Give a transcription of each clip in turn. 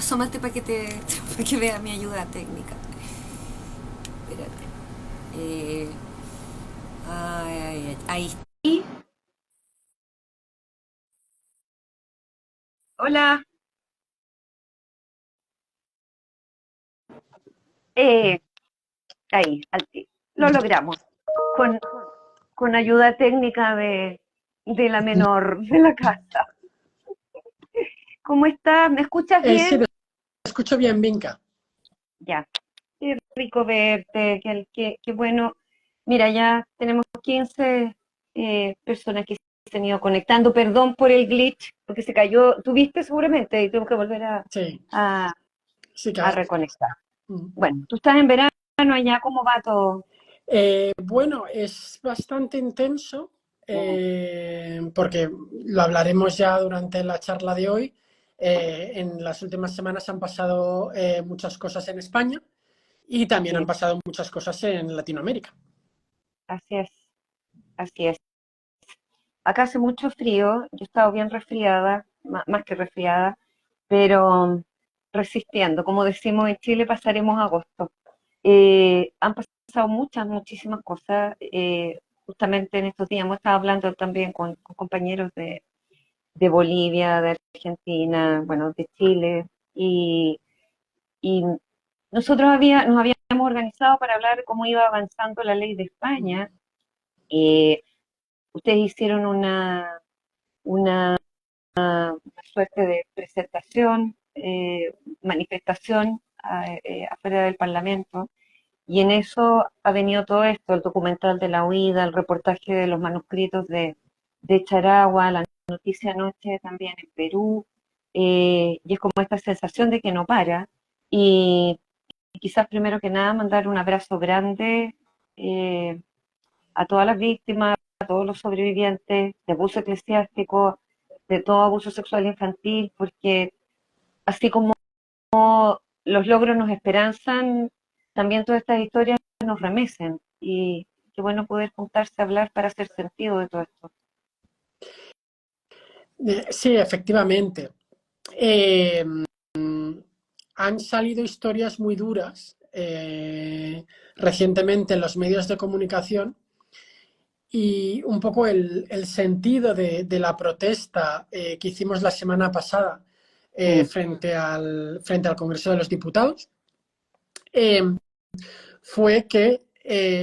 asómate para que vea mi ayuda técnica. Espérate. Eh, ahí. Hola. Eh, ahí, lo logramos. Con, con ayuda técnica de la menor de la casa. ¿Cómo estás? ¿Me escuchas Sí, bien? te escucho bien, Vinca. Ya. Qué rico verte, qué bueno. Mira, ya tenemos 15 personas que se han ido conectando. Perdón por el glitch, porque se cayó. Tuviste seguramente y tengo que volver Sí, a, sí, a claro. reconectar. Mm. Bueno, tú estás en verano allá, ¿cómo va todo? Bueno, es bastante intenso porque lo hablaremos ya durante la charla de hoy. En las últimas semanas han pasado muchas cosas en España y también han Sí, pasado muchas cosas en Latinoamérica. así es, así es. Acá hace mucho frío, yo he estado bien resfriada, más que resfriada, pero resistiendo. Como decimos en Chile, pasaremos agosto. Han pasado muchísimas cosas. Justamente en estos días hemos estado hablando también con compañeros de Bolivia, de Argentina, bueno, de Chile, y nosotros nos habíamos organizado para hablar de cómo iba avanzando la ley de España. Eh, Ustedes hicieron una suerte de presentación, manifestación afuera del Parlamento. Y en eso ha venido todo esto, el documental de la huida, el reportaje de los manuscritos de Charagua, la noticia anoche también en Perú, y es como esta sensación de que no para. Y, y quizás primero que nada mandar un abrazo grande eh, a todas las víctimas, a todos los sobrevivientes de abuso eclesiástico, de todo abuso sexual infantil, porque así como los logros nos esperanzan, también todas estas historias nos remecen. Y qué bueno poder juntarse a hablar para hacer sentido de todo esto. Sí, efectivamente. Eh, Han salido historias muy duras recientemente en los medios de comunicación y un poco el sentido de la protesta que hicimos la semana pasada Mm, frente al Congreso de los Diputados eh, fue que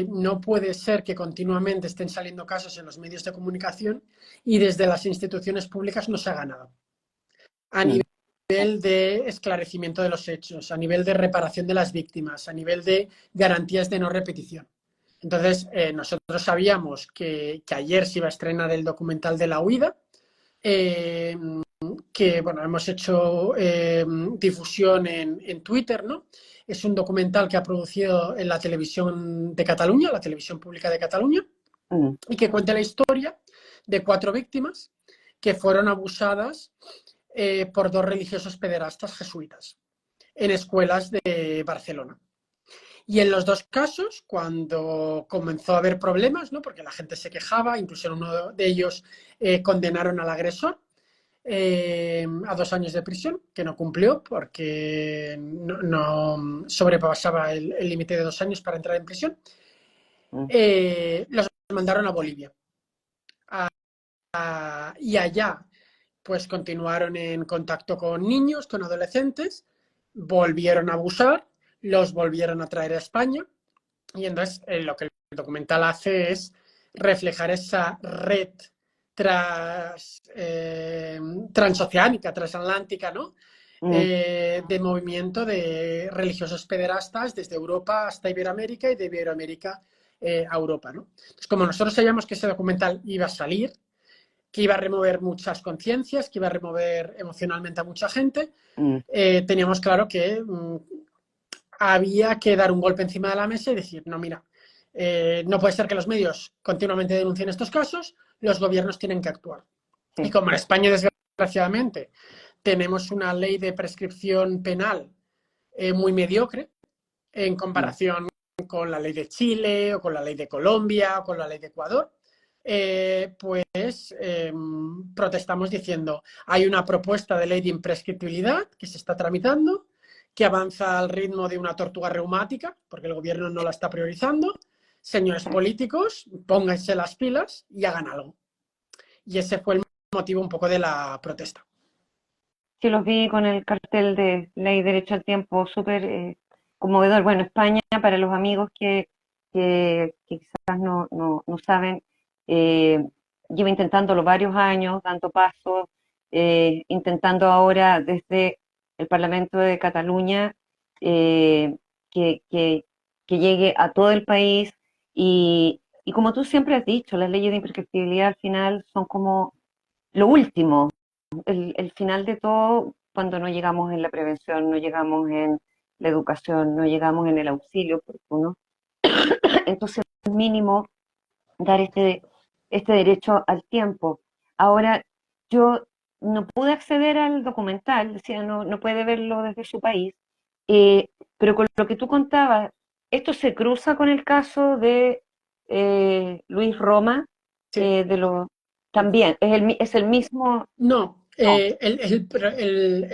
no puede ser que continuamente estén saliendo casos en los medios de comunicación y desde las instituciones públicas no se haga nada. A mm, nivel de esclarecimiento de los hechos, a nivel de reparación de las víctimas, a nivel de garantías de no repetición. Entonces, nosotros sabíamos que ayer se iba a estrenar el documental de la huida, eh, que bueno, hemos hecho difusión en Twitter, ¿no? Es un documental que ha producido en la televisión de Cataluña, la televisión pública de Cataluña, mm. y que cuenta la historia de 4 víctimas que fueron abusadas por 2 religiosos pederastas jesuitas en escuelas de Barcelona. Y en los 2 casos, cuando comenzó a haber problemas, ¿no? Porque la gente se quejaba, incluso en uno de ellos condenaron al agresor a 2 años de prisión, que no cumplió porque no sobrepasaba el límite de 2 años para entrar en prisión, Mm. los mandaron a Bolivia. Y allá pues continuaron en contacto con niños, con adolescentes, volvieron a abusar, los volvieron a traer a España y entonces lo que el documental hace es reflejar esa red transoceánica, transatlántica, ¿no? Mm. De movimiento de religiosos pederastas desde Europa hasta Iberoamérica y de Iberoamérica a Europa, ¿no? Entonces, como nosotros sabíamos que ese documental iba a salir, que iba a remover muchas conciencias, que iba a remover emocionalmente a mucha gente, Mm. teníamos claro que había que dar un golpe encima de la mesa y decir, no, mira, no puede ser que los medios continuamente denuncien estos casos, los gobiernos tienen que actuar. Y Sí. como en España, desgraciadamente, tenemos una ley de prescripción penal muy mediocre en Mm. comparación con la ley de Chile o con la ley de Colombia o con la ley de Ecuador, protestamos diciendo, hay una propuesta de ley de imprescriptibilidad que se está tramitando, que avanza al ritmo de una tortuga reumática, porque el gobierno no la está priorizando. Señores políticos, pónganse las pilas y hagan algo. Y ese fue el motivo un poco de la protesta. Sí, los vi con el cartel de Ley Derecho al Tiempo, súper conmovedor. Bueno, España, para los amigos que quizás no saben, eh, lleva intentándolo varios años, dando pasos, intentando ahora desde el Parlamento de Cataluña eh, que, que, que llegue a todo el país. Y como tú siempre has dicho, las leyes de imprescriptibilidad al final son como lo último, el final de todo, cuando no llegamos en la prevención, no llegamos en la educación, no llegamos en el auxilio oportuno. Entonces, es mínimo dar este derecho al tiempo. Ahora, yo no pude acceder al documental, decía, no puede verlo desde su país, eh, pero con lo que tú contabas, esto se cruza con el caso de Luis Roma, Sí. de lo, también, es el mismo, No, no,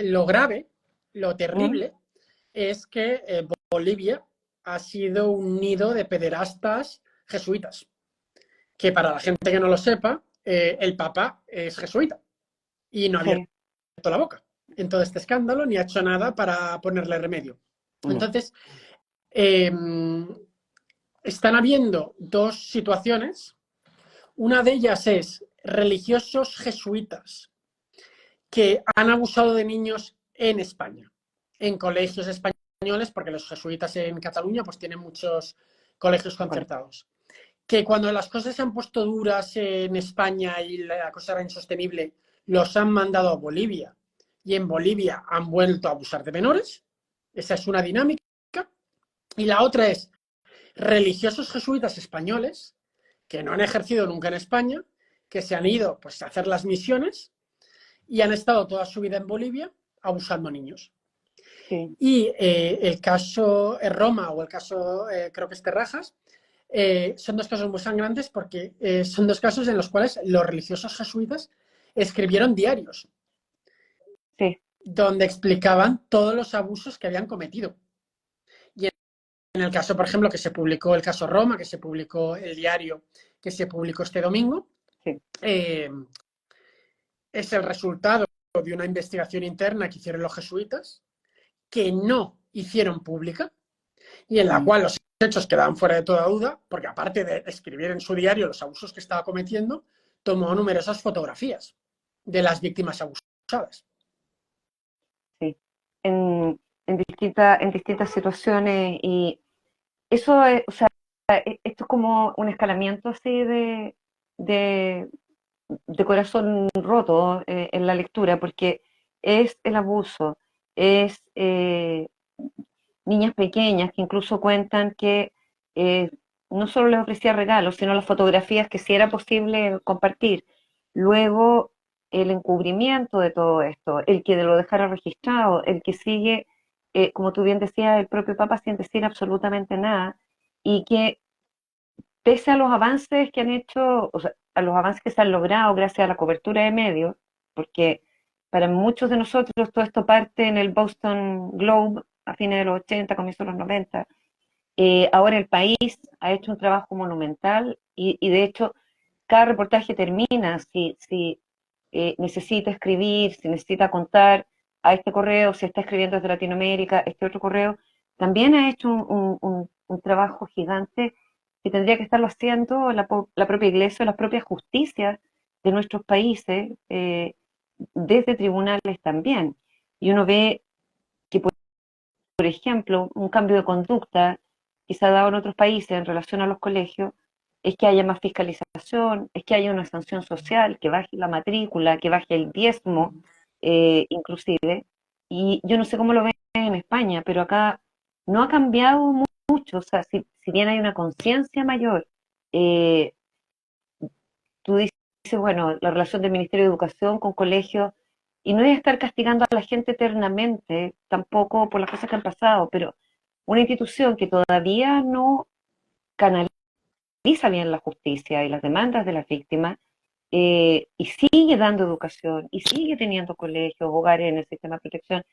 lo grave, lo ¿Mm? terrible, es que Bolivia ha sido un nido de pederastas jesuitas. Que para la gente que no lo sepa, el Papa es jesuita y no ha abierto Sí, la boca en todo este escándalo ni ha hecho nada para ponerle remedio. ya, Entonces, eh, están habiendo dos situaciones. Una de ellas es religiosos jesuitas que han abusado de niños en España, en colegios españoles, porque los jesuitas en Cataluña pues tienen muchos colegios bueno, concertados. Que cuando las cosas se han puesto duras en España y la cosa era insostenible, los han mandado a Bolivia y en Bolivia han vuelto a abusar de menores. Esa es una dinámica. Y la otra es religiosos jesuitas españoles que no han ejercido nunca en España, que se han ido pues, a hacer las misiones y han estado toda su vida en Bolivia abusando niños. sí, Y el caso Roma o el caso, creo que es Terrajas, son dos casos muy sangrantes porque son dos casos en los cuales los religiosos jesuitas escribieron diarios sí, donde explicaban todos los abusos que habían cometido. Y en el caso, por ejemplo, que se publicó el caso Roma, que se publicó el diario, que se publicó este domingo, sí. eh, es el resultado de una investigación interna que hicieron los jesuitas, que no hicieron pública y en la Mm. cual los hechos quedaban fuera de toda duda, porque aparte de escribir en su diario los abusos que estaba cometiendo, tomó numerosas fotografías de las víctimas abusadas. Sí, en distintas situaciones y eso es, o sea, esto es como un escalamiento así de, de corazón roto en la lectura, porque es el abuso, es niñas pequeñas que incluso cuentan que eh, no solo les ofrecía regalos, sino las fotografías que sí era posible compartir. Luego, el encubrimiento de todo esto, el que lo dejara registrado, el que sigue, como tú bien decías, el propio Papa sin decir absolutamente nada, y que pese a los avances que han hecho, o sea, a los avances que se han logrado gracias a la cobertura de medios, porque para muchos de nosotros todo esto parte en el Boston Globe a fines de los 80, comienzos de los 90. Ahora el país ha hecho un trabajo monumental y de hecho cada reportaje termina si necesita escribir, si necesita contar a este correo, si está escribiendo desde Latinoamérica, este otro correo, también ha hecho un trabajo gigante que tendría que estarlo haciendo la propia iglesia, las propias justicias de nuestros países, desde tribunales también. Y uno ve que, por ejemplo, un cambio de conducta que se ha dado en otros países en relación a los colegios es que haya más fiscalización, es que haya una sanción social, que baje la matrícula, que baje el diezmo, inclusive. Y yo no sé cómo lo ven en España, pero acá no ha cambiado mucho. O sea, si bien hay una conciencia mayor, eh, tú dices, bueno, la relación del Ministerio de Educación con colegios, y no es estar castigando a la gente eternamente, tampoco por las cosas que han pasado, pero una institución que todavía no canaliza utiliza bien la justicia y las demandas de las víctimas, y sigue dando educación, y sigue teniendo colegios, hogares en el sistema de protección,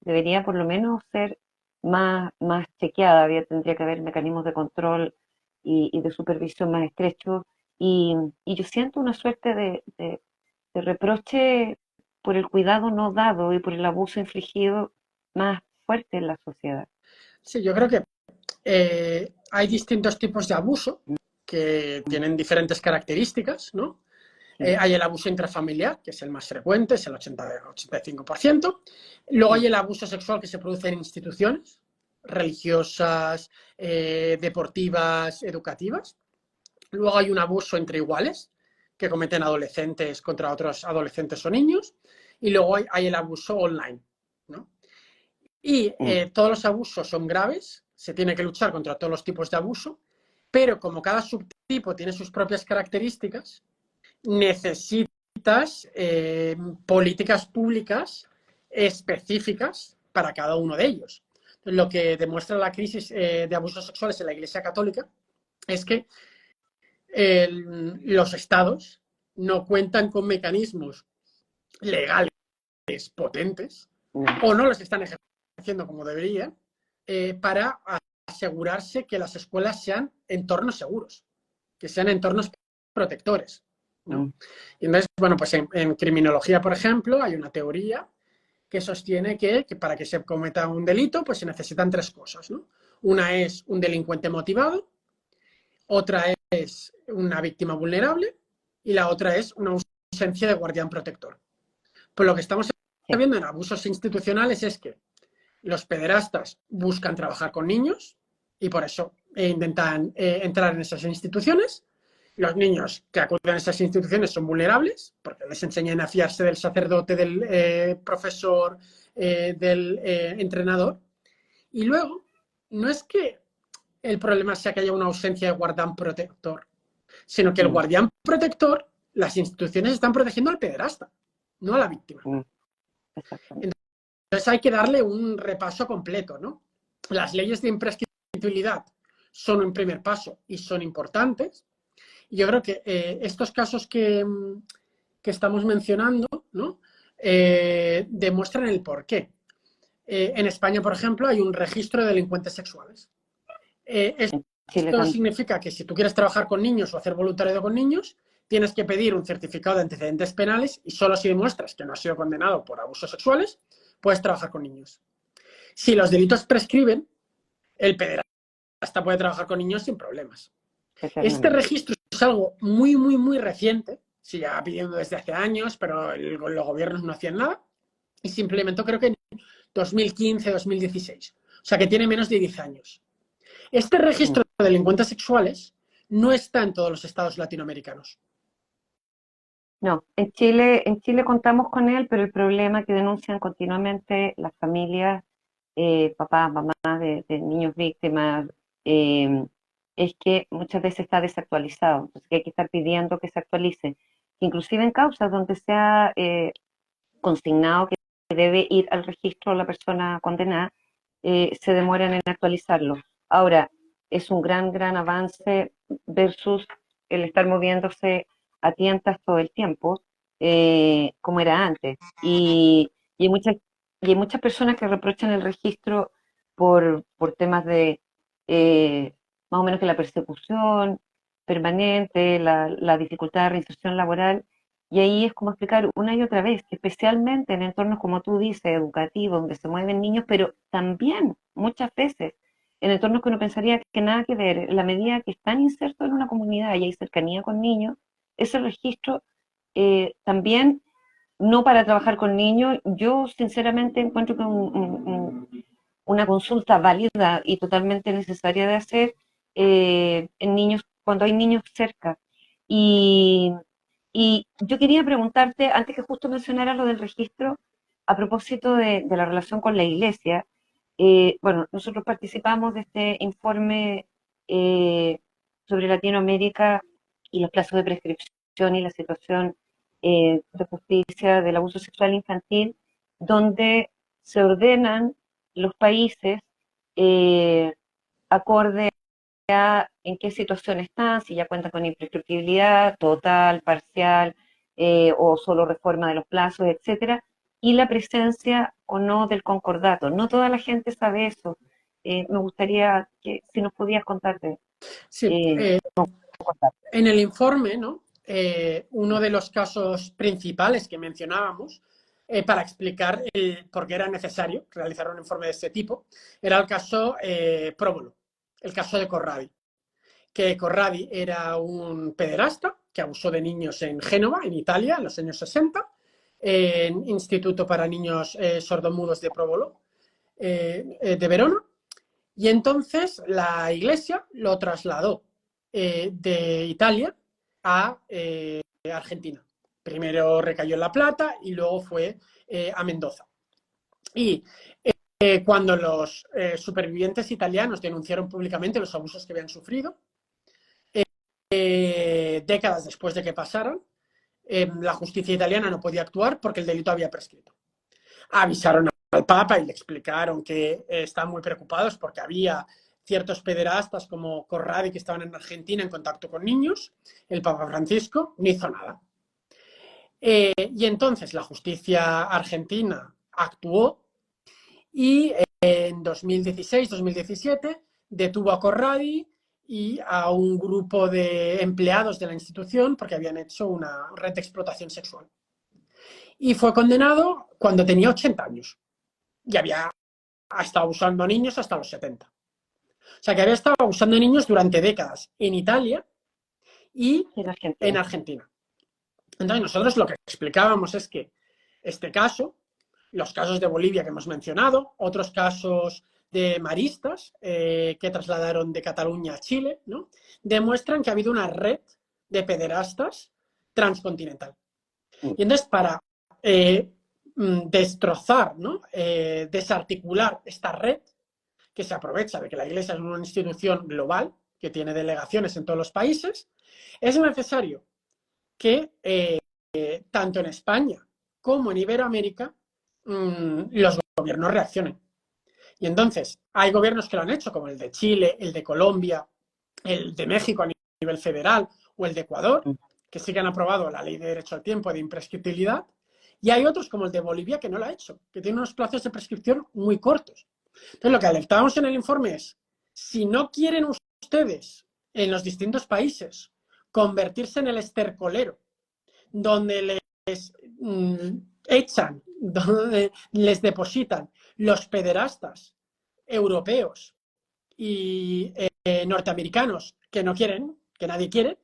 debería por lo menos ser más chequeada, tendría que haber mecanismos de control y de supervisión más estrechos, y yo siento una suerte de reproche por el cuidado no dado y por el abuso infligido más fuerte en la sociedad. Sí, yo creo que hay distintos tipos de abuso que tienen diferentes características, ¿no? Sí, Hay el abuso intrafamiliar, que es el más frecuente, es el 85%. Luego hay el abuso sexual que se produce en instituciones religiosas, deportivas, educativas. Luego hay un abuso entre iguales, que cometen adolescentes contra otros adolescentes o niños. Y luego hay el abuso online, ¿no? Y mm, todos los abusos son graves, se tiene que luchar contra todos los tipos de abuso, pero como cada subtipo tiene sus propias características, necesitas políticas públicas específicas para cada uno de ellos. Lo que demuestra la crisis de abusos sexuales en la Iglesia Católica es que los estados no cuentan con mecanismos legales potentes no, o no los están ejerciendo como deberían para asegurarse que las escuelas sean entornos seguros, que sean entornos protectores, ¿no? mm, Y entonces, bueno, pues en criminología, por ejemplo, hay una teoría que sostiene que para que se cometa un delito, pues se necesitan tres cosas, ¿no? Una es un delincuente motivado, otra es una víctima vulnerable y la otra es una ausencia de guardián protector. Pues lo que estamos sí, viendo en abusos institucionales es que los pederastas buscan trabajar con niños y por eso intentan entrar en esas instituciones. Los niños que acuden a esas instituciones son vulnerables porque les enseñan a fiarse del sacerdote, del profesor, del entrenador. Y luego, no es que el problema sea que haya una ausencia de guardián protector, sino que el mm, guardián protector, las instituciones están protegiendo al pederasta, no a la víctima. mm, exactamente. Entonces hay que darle un repaso completo, ¿no? Las leyes de imprescriptibilidad son un primer paso y son importantes. Y yo creo que estos casos que estamos mencionando, ¿no? Demuestran el porqué. En España, por ejemplo, hay un registro de delincuentes sexuales. En Chile Esto también. significa que si tú quieres trabajar con niños o hacer voluntariado con niños, tienes que pedir un certificado de antecedentes penales y solo si demuestras que no has sido condenado por abusos sexuales, puedes trabajar con niños. Si los delitos prescriben, el pederasta puede trabajar con niños sin problemas. Este Eternamente. registro es algo muy, muy, muy reciente. Se lleva pidiendo desde hace años, pero los gobiernos no hacían nada. Y se implementó creo que en 2015, 2016. O sea que tiene menos de 10 años. Este Mm. registro de delincuentes sexuales no está en todos los estados latinoamericanos. No, en Chile contamos con él, pero el problema que denuncian continuamente las familias, papás, mamás de niños víctimas, eh, es que muchas veces está desactualizado, entonces que hay que estar pidiendo que se actualice. Inclusive en causas donde se ha consignado que debe ir al registro la persona condenada, se demoran en actualizarlo. Ahora, es un gran avance versus el estar moviéndose a tientas todo el tiempo, como era antes. Y, hay muchas, y hay muchas personas que reprochan el registro por temas de más o menos que la persecución permanente, la dificultad de reinserción laboral, y ahí es como explicar una y otra vez que especialmente en entornos, como tú dices, educativos, donde se mueven niños, pero también muchas veces en entornos que uno pensaría que nada que ver, en la medida que están insertos en una comunidad y hay cercanía con niños, ese registro también, no para trabajar con niños, yo sinceramente encuentro que una consulta válida y totalmente necesaria de hacer en niños, cuando hay niños cerca. Y, y yo quería preguntarte, antes que justo mencionara lo del registro, a propósito de la relación con la iglesia, bueno, nosotros participamos de este informe eh, sobre Latinoamérica y los plazos de prescripción y la situación de justicia del abuso sexual infantil, donde se ordenan los países eh, acorde en qué situación están, si ya cuentan con imprescriptibilidad total, parcial, o solo reforma de los plazos, etcétera, y la presencia o no del concordato. No toda la gente sabe eso. Me gustaría que si nos podías contar de Sí, concordato. en el informe, ¿no? Uno de los casos principales que mencionábamos para explicar por qué era necesario realizar un informe de este tipo era el caso Próbolo, el caso de Corradi. Que Corradi era un pederasta que abusó de niños en Génova, en Italia, en los años 60, en Instituto para Niños Sordomudos de Próbolo, de Verona. Y entonces la Iglesia lo trasladó de Italia a Argentina. Primero recayó en La Plata y luego fue a Mendoza. Y cuando los supervivientes italianos denunciaron públicamente los abusos que habían sufrido, décadas después de que pasaran, la justicia italiana no podía actuar porque el delito había prescrito. Avisaron al Papa y le explicaron que estaban muy preocupados porque había ciertos pederastas como Corradi que estaban en Argentina en contacto con niños. El Papa Francisco no hizo nada. Y entonces la justicia argentina actuó y en 2016-2017 detuvo a Corradi y a un grupo de empleados de la institución porque habían hecho una red de explotación sexual. Y fue condenado cuando tenía 80 años y había estado abusando a niños hasta los 70. O sea, que había estado abusando de niños durante décadas en Italia y En en Argentina. Argentina. Entonces, nosotros lo que explicábamos es que este caso, los casos de Bolivia que hemos mencionado, otros casos de maristas que trasladaron de Cataluña a Chile, ¿no? Demuestran que ha habido una red de pederastas transcontinental. Y entonces, para destrozar, ¿no? Desarticular esta red, que se aprovecha de que la Iglesia es una institución global, que tiene delegaciones en todos los países, es necesario que tanto en España como en Iberoamérica los gobiernos reaccionen. Y entonces, hay gobiernos que lo han hecho, como el de Chile, el de Colombia, el de México a nivel federal o el de Ecuador, que sí que han aprobado la ley de derecho al tiempo de imprescriptibilidad, y hay otros como el de Bolivia que no lo ha hecho, que tiene unos plazos de prescripción muy cortos. Entonces, lo que alertábamos en el informe es, si no quieren ustedes en los distintos países convertirse en el estercolero, donde les echan, donde les depositan los pederastas europeos y norteamericanos que no quieren, que nadie quiere,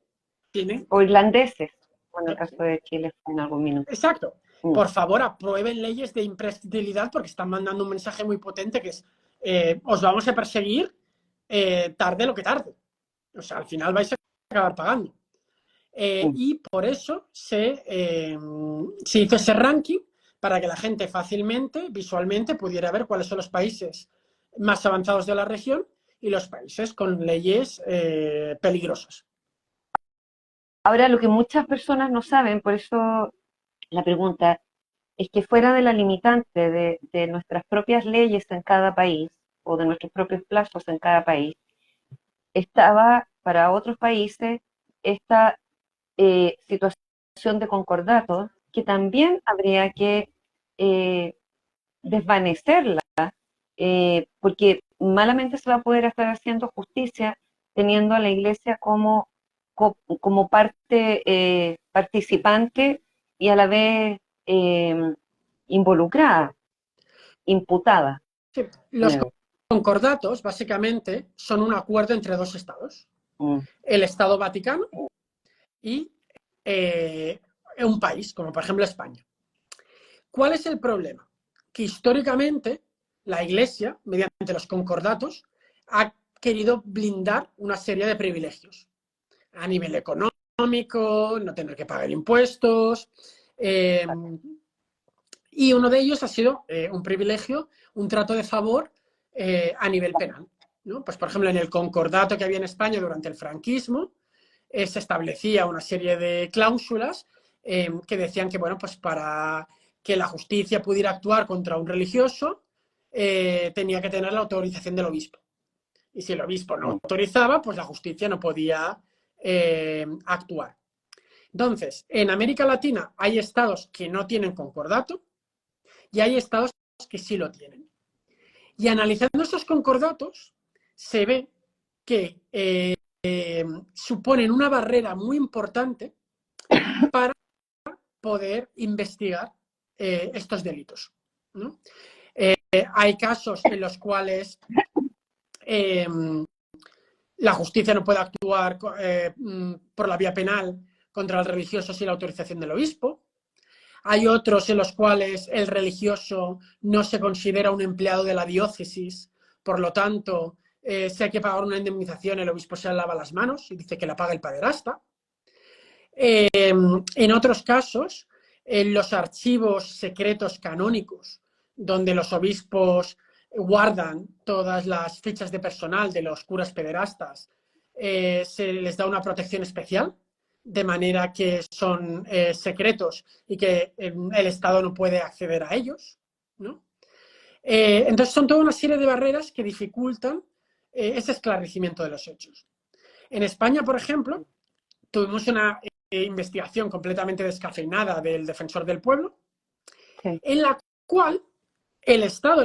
tienen. O irlandeses, bueno, el caso de Chile fue en algún minuto. Exacto. Por favor, aprueben leyes de imprescriptibilidad porque están mandando un mensaje muy potente que es os vamos a perseguir tarde lo que tarde. O sea, al final vais a acabar pagando. Y por eso se hizo ese ranking para que la gente fácilmente, visualmente, pudiera ver cuáles son los países más avanzados de la región y los países con leyes peligrosas. Ahora, lo que muchas personas no saben, por eso la pregunta, es que fuera de la limitante de nuestras propias leyes en cada país o de nuestros propios plazos en cada país, estaba para otros países esta situación de concordato que también habría que desvanecerla, porque malamente se va a poder estar haciendo justicia teniendo a la Iglesia como parte participante y a la vez involucrada, imputada. Sí, los concordatos, básicamente, son un acuerdo entre dos estados. El Estado Vaticano y un país, como por ejemplo España. ¿Cuál es el problema? Que históricamente la Iglesia, mediante los concordatos, ha querido blindar una serie de privilegios a nivel económico, no tener que pagar impuestos, y uno de ellos ha sido un privilegio, un trato de favor a nivel penal, ¿no? Pues, por ejemplo, en el concordato que había en España durante el franquismo, se establecía una serie de cláusulas que decían que, bueno, pues para que la justicia pudiera actuar contra un religioso, tenía que tener la autorización del obispo. Y si el obispo no mm, autorizaba, pues la justicia no podía actuar. Entonces, en América Latina hay estados que no tienen concordato y hay estados que sí lo tienen. Y analizando esos concordatos, se ve que suponen una barrera muy importante para poder investigar estos delitos, ¿no? Hay casos en los cuales eh, la justicia no puede actuar por la vía penal contra el religioso sin la autorización del obispo. Hay otros en los cuales el religioso no se considera un empleado de la diócesis, por lo tanto, si hay que pagar una indemnización, el obispo se lava las manos y dice que la paga el pederasta. En otros casos, en los archivos secretos canónicos, donde los obispos guardan todas las fichas de personal de los curas pederastas, se les da una protección especial, de manera que son secretos y que el Estado no puede acceder a ellos, ¿no? Entonces son toda una serie de barreras que dificultan ese esclarecimiento de los hechos. En España, por ejemplo, tuvimos una investigación completamente descafeinada del Defensor del Pueblo, sí. en la cual el Estado,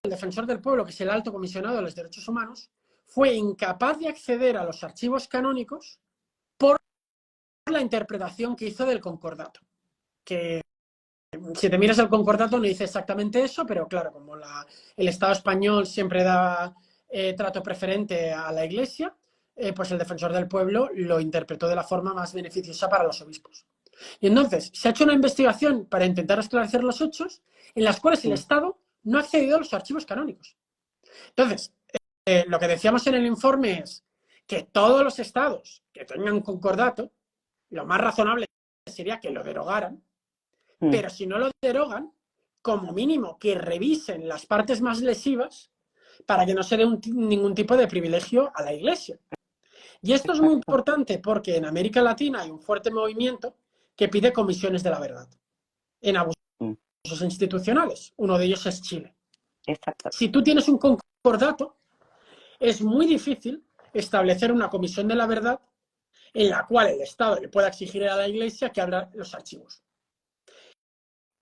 el Defensor del Pueblo, que es el alto comisionado de los derechos humanos, fue incapaz de acceder a los archivos canónicos por la interpretación que hizo del concordato. Que si te miras el concordato no dice exactamente eso, pero claro, como el Estado español siempre da trato preferente a la Iglesia, pues el Defensor del Pueblo lo interpretó de la forma más beneficiosa para los obispos. Y entonces se ha hecho una investigación para intentar esclarecer los hechos en las cuales el Estado no ha accedido a los archivos canónicos. Entonces, lo que decíamos en el informe es que todos los estados que tengan concordato, lo más razonable sería que lo derogaran, Mm, pero si no lo derogan, como mínimo que revisen las partes más lesivas para que no se dé ningún tipo de privilegio a la Iglesia. Y esto es muy exacto. importante porque en América Latina hay un fuerte movimiento que pide comisiones de la verdad en abusos Mm, institucionales. Uno de ellos es Chile. Si exactamente. tú tienes un concordato, es muy difícil establecer una comisión de la verdad en la cual el Estado le pueda exigir a la Iglesia que abra los archivos.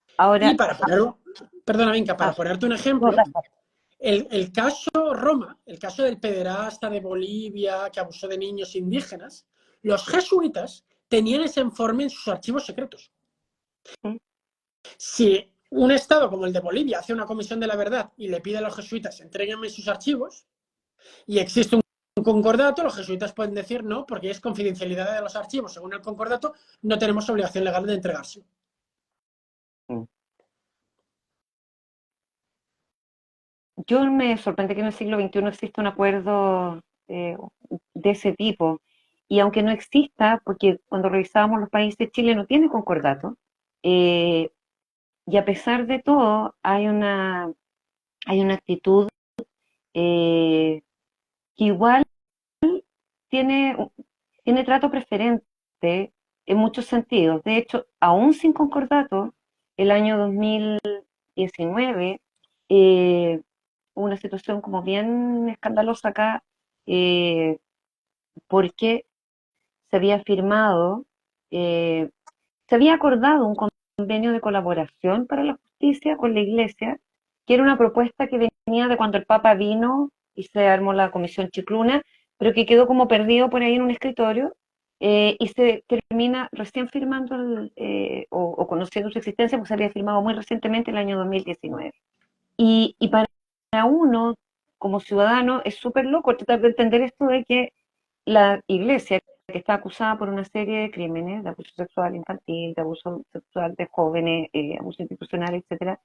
Y Ahora, para poner, perdona, Vinca, para ah, ponerte un no, ejemplo, el caso Roma, el caso del pederasta de Bolivia que abusó de niños indígenas, los jesuitas tenían ese informe en sus archivos secretos. mm, Si un Estado como el de Bolivia hace una comisión de la verdad y le pide a los jesuitas entréguenme sus archivos y existe un concordato, los jesuitas pueden decir no, porque es confidencialidad de los archivos. Según el concordato, no tenemos obligación legal de entregarse. mm. Yo me sorprende que en el siglo XXI exista un acuerdo de ese tipo. Y aunque no exista, porque cuando revisábamos los países, Chile no tiene concordato, eh, y a pesar de todo, hay una actitud que igual tiene, tiene trato preferente en muchos sentidos. De hecho, aún sin concordato, el año 2019, hubo una situación como bien escandalosa acá, eh, porque se había firmado, eh, se había acordado un convenio de colaboración para la justicia con la Iglesia, que era una propuesta que venía de cuando el Papa vino y se armó la Comisión Chicluna, pero que quedó como perdido por ahí en un escritorio, y se termina recién firmando o conociendo su existencia, porque se había firmado muy recientemente el año 2019. Y para uno, como ciudadano, es súper loco tratar de entender esto de que la iglesia, que está acusada por una serie de crímenes, de abuso sexual infantil, de abuso sexual de jóvenes, abuso institucional, etcétera,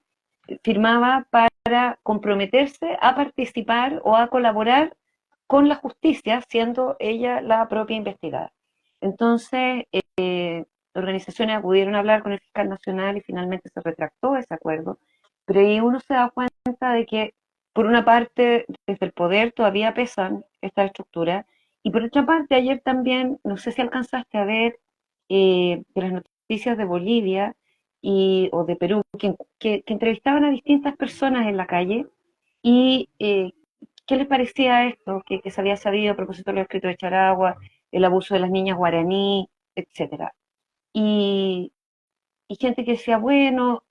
firmaba para comprometerse a participar o a colaborar con la justicia, siendo ella la propia investigada. Entonces, organizaciones acudieron a hablar con el fiscal nacional y finalmente se retractó ese acuerdo, pero ahí uno se da cuenta de que, por una parte, desde el poder todavía pesan esta estructura, y por otra parte, ayer también, no sé si alcanzaste a ver de las noticias de Bolivia o de Perú, que entrevistaban a distintas personas en la calle y qué les parecía esto, que se había sabido a propósito de los escritos de Charagua, el abuso de las niñas guaraní, etcétera. Y, y gente que decía, bueno,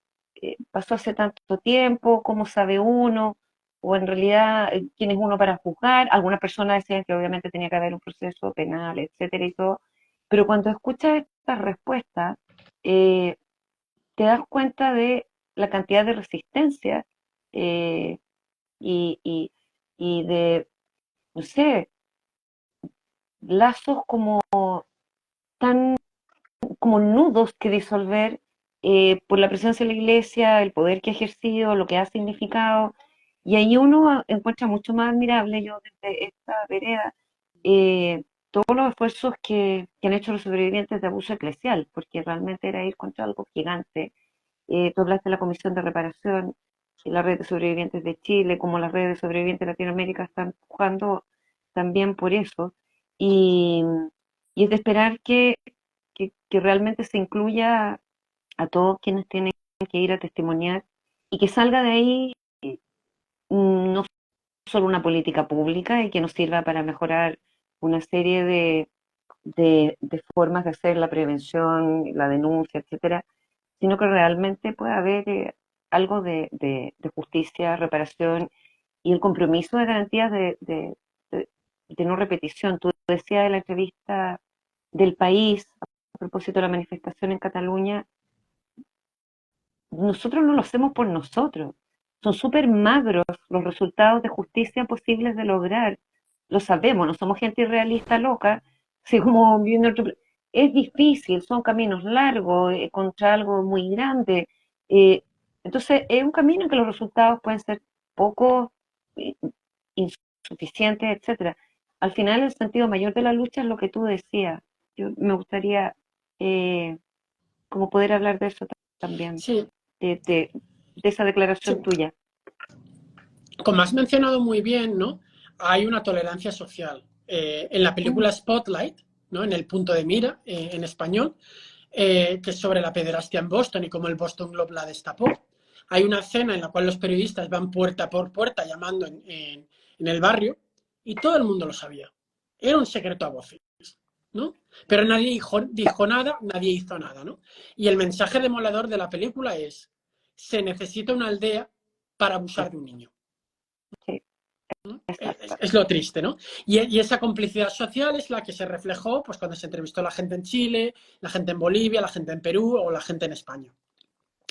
pasó hace tanto tiempo, ¿cómo sabe uno? O en realidad, ¿quién es uno para juzgar? Algunas personas decían que obviamente tenía que haber un proceso penal, etcétera y todo. Pero cuando escuchas estas respuestas, eh, te das cuenta de la cantidad de resistencia eh, y, y, y de, no sé, lazos como tan como nudos que disolver por la presencia de la iglesia, el poder que ha ejercido, lo que ha significado. Y ahí uno encuentra mucho más admirable, yo desde esta vereda, todos los esfuerzos que han hecho los sobrevivientes de abuso eclesial, porque realmente era ir contra algo gigante. Tú hablaste de la Comisión de Reparación, la red de sobrevivientes de Chile, como la red de sobrevivientes de Latinoamérica están empujando también por eso. Y, y es de esperar que realmente se incluya a todos quienes tienen que ir a testimoniar y que salga de ahí no solo una política pública y que nos sirva para mejorar una serie de formas de hacer la prevención, la denuncia, etcétera, sino que realmente pueda haber algo de justicia, reparación y el compromiso de garantías de no repetición. Tú decías en la entrevista del país, a propósito de la manifestación en Cataluña, nosotros no lo hacemos por nosotros. Son súper magros los resultados de justicia posibles de lograr. Lo sabemos, no somos gente irrealista loca, así como viendo otro... Es difícil, son caminos largos, contra algo muy grande. eh, entonces, es un camino en que los resultados pueden ser poco eh, insuficientes, etcétera. Al final, el sentido mayor de la lucha es lo que tú decías. Yo me gustaría eh, como poder hablar de eso también Sí, de esa declaración sí. tuya. Como has mencionado muy bien, ¿no? Hay una tolerancia social. En la Mm, película Spotlight, ¿no? En el punto de mira, en español, que es sobre la pederastia en Boston y cómo el Boston Globe la destapó. Hay una escena en la cual los periodistas van puerta por puerta llamando en el barrio y todo el mundo lo sabía. Era un secreto a voces, ¿no? Pero nadie dijo nada, nadie hizo nada, ¿no? Y el mensaje demoledor de la película es: se necesita una aldea para sí, abusar de un niño. sí, exacto. Es lo triste, ¿no? Y esa complicidad social es la que se reflejó pues, cuando se entrevistó a la gente en Chile, la gente en Bolivia, la gente en Perú o la gente en España.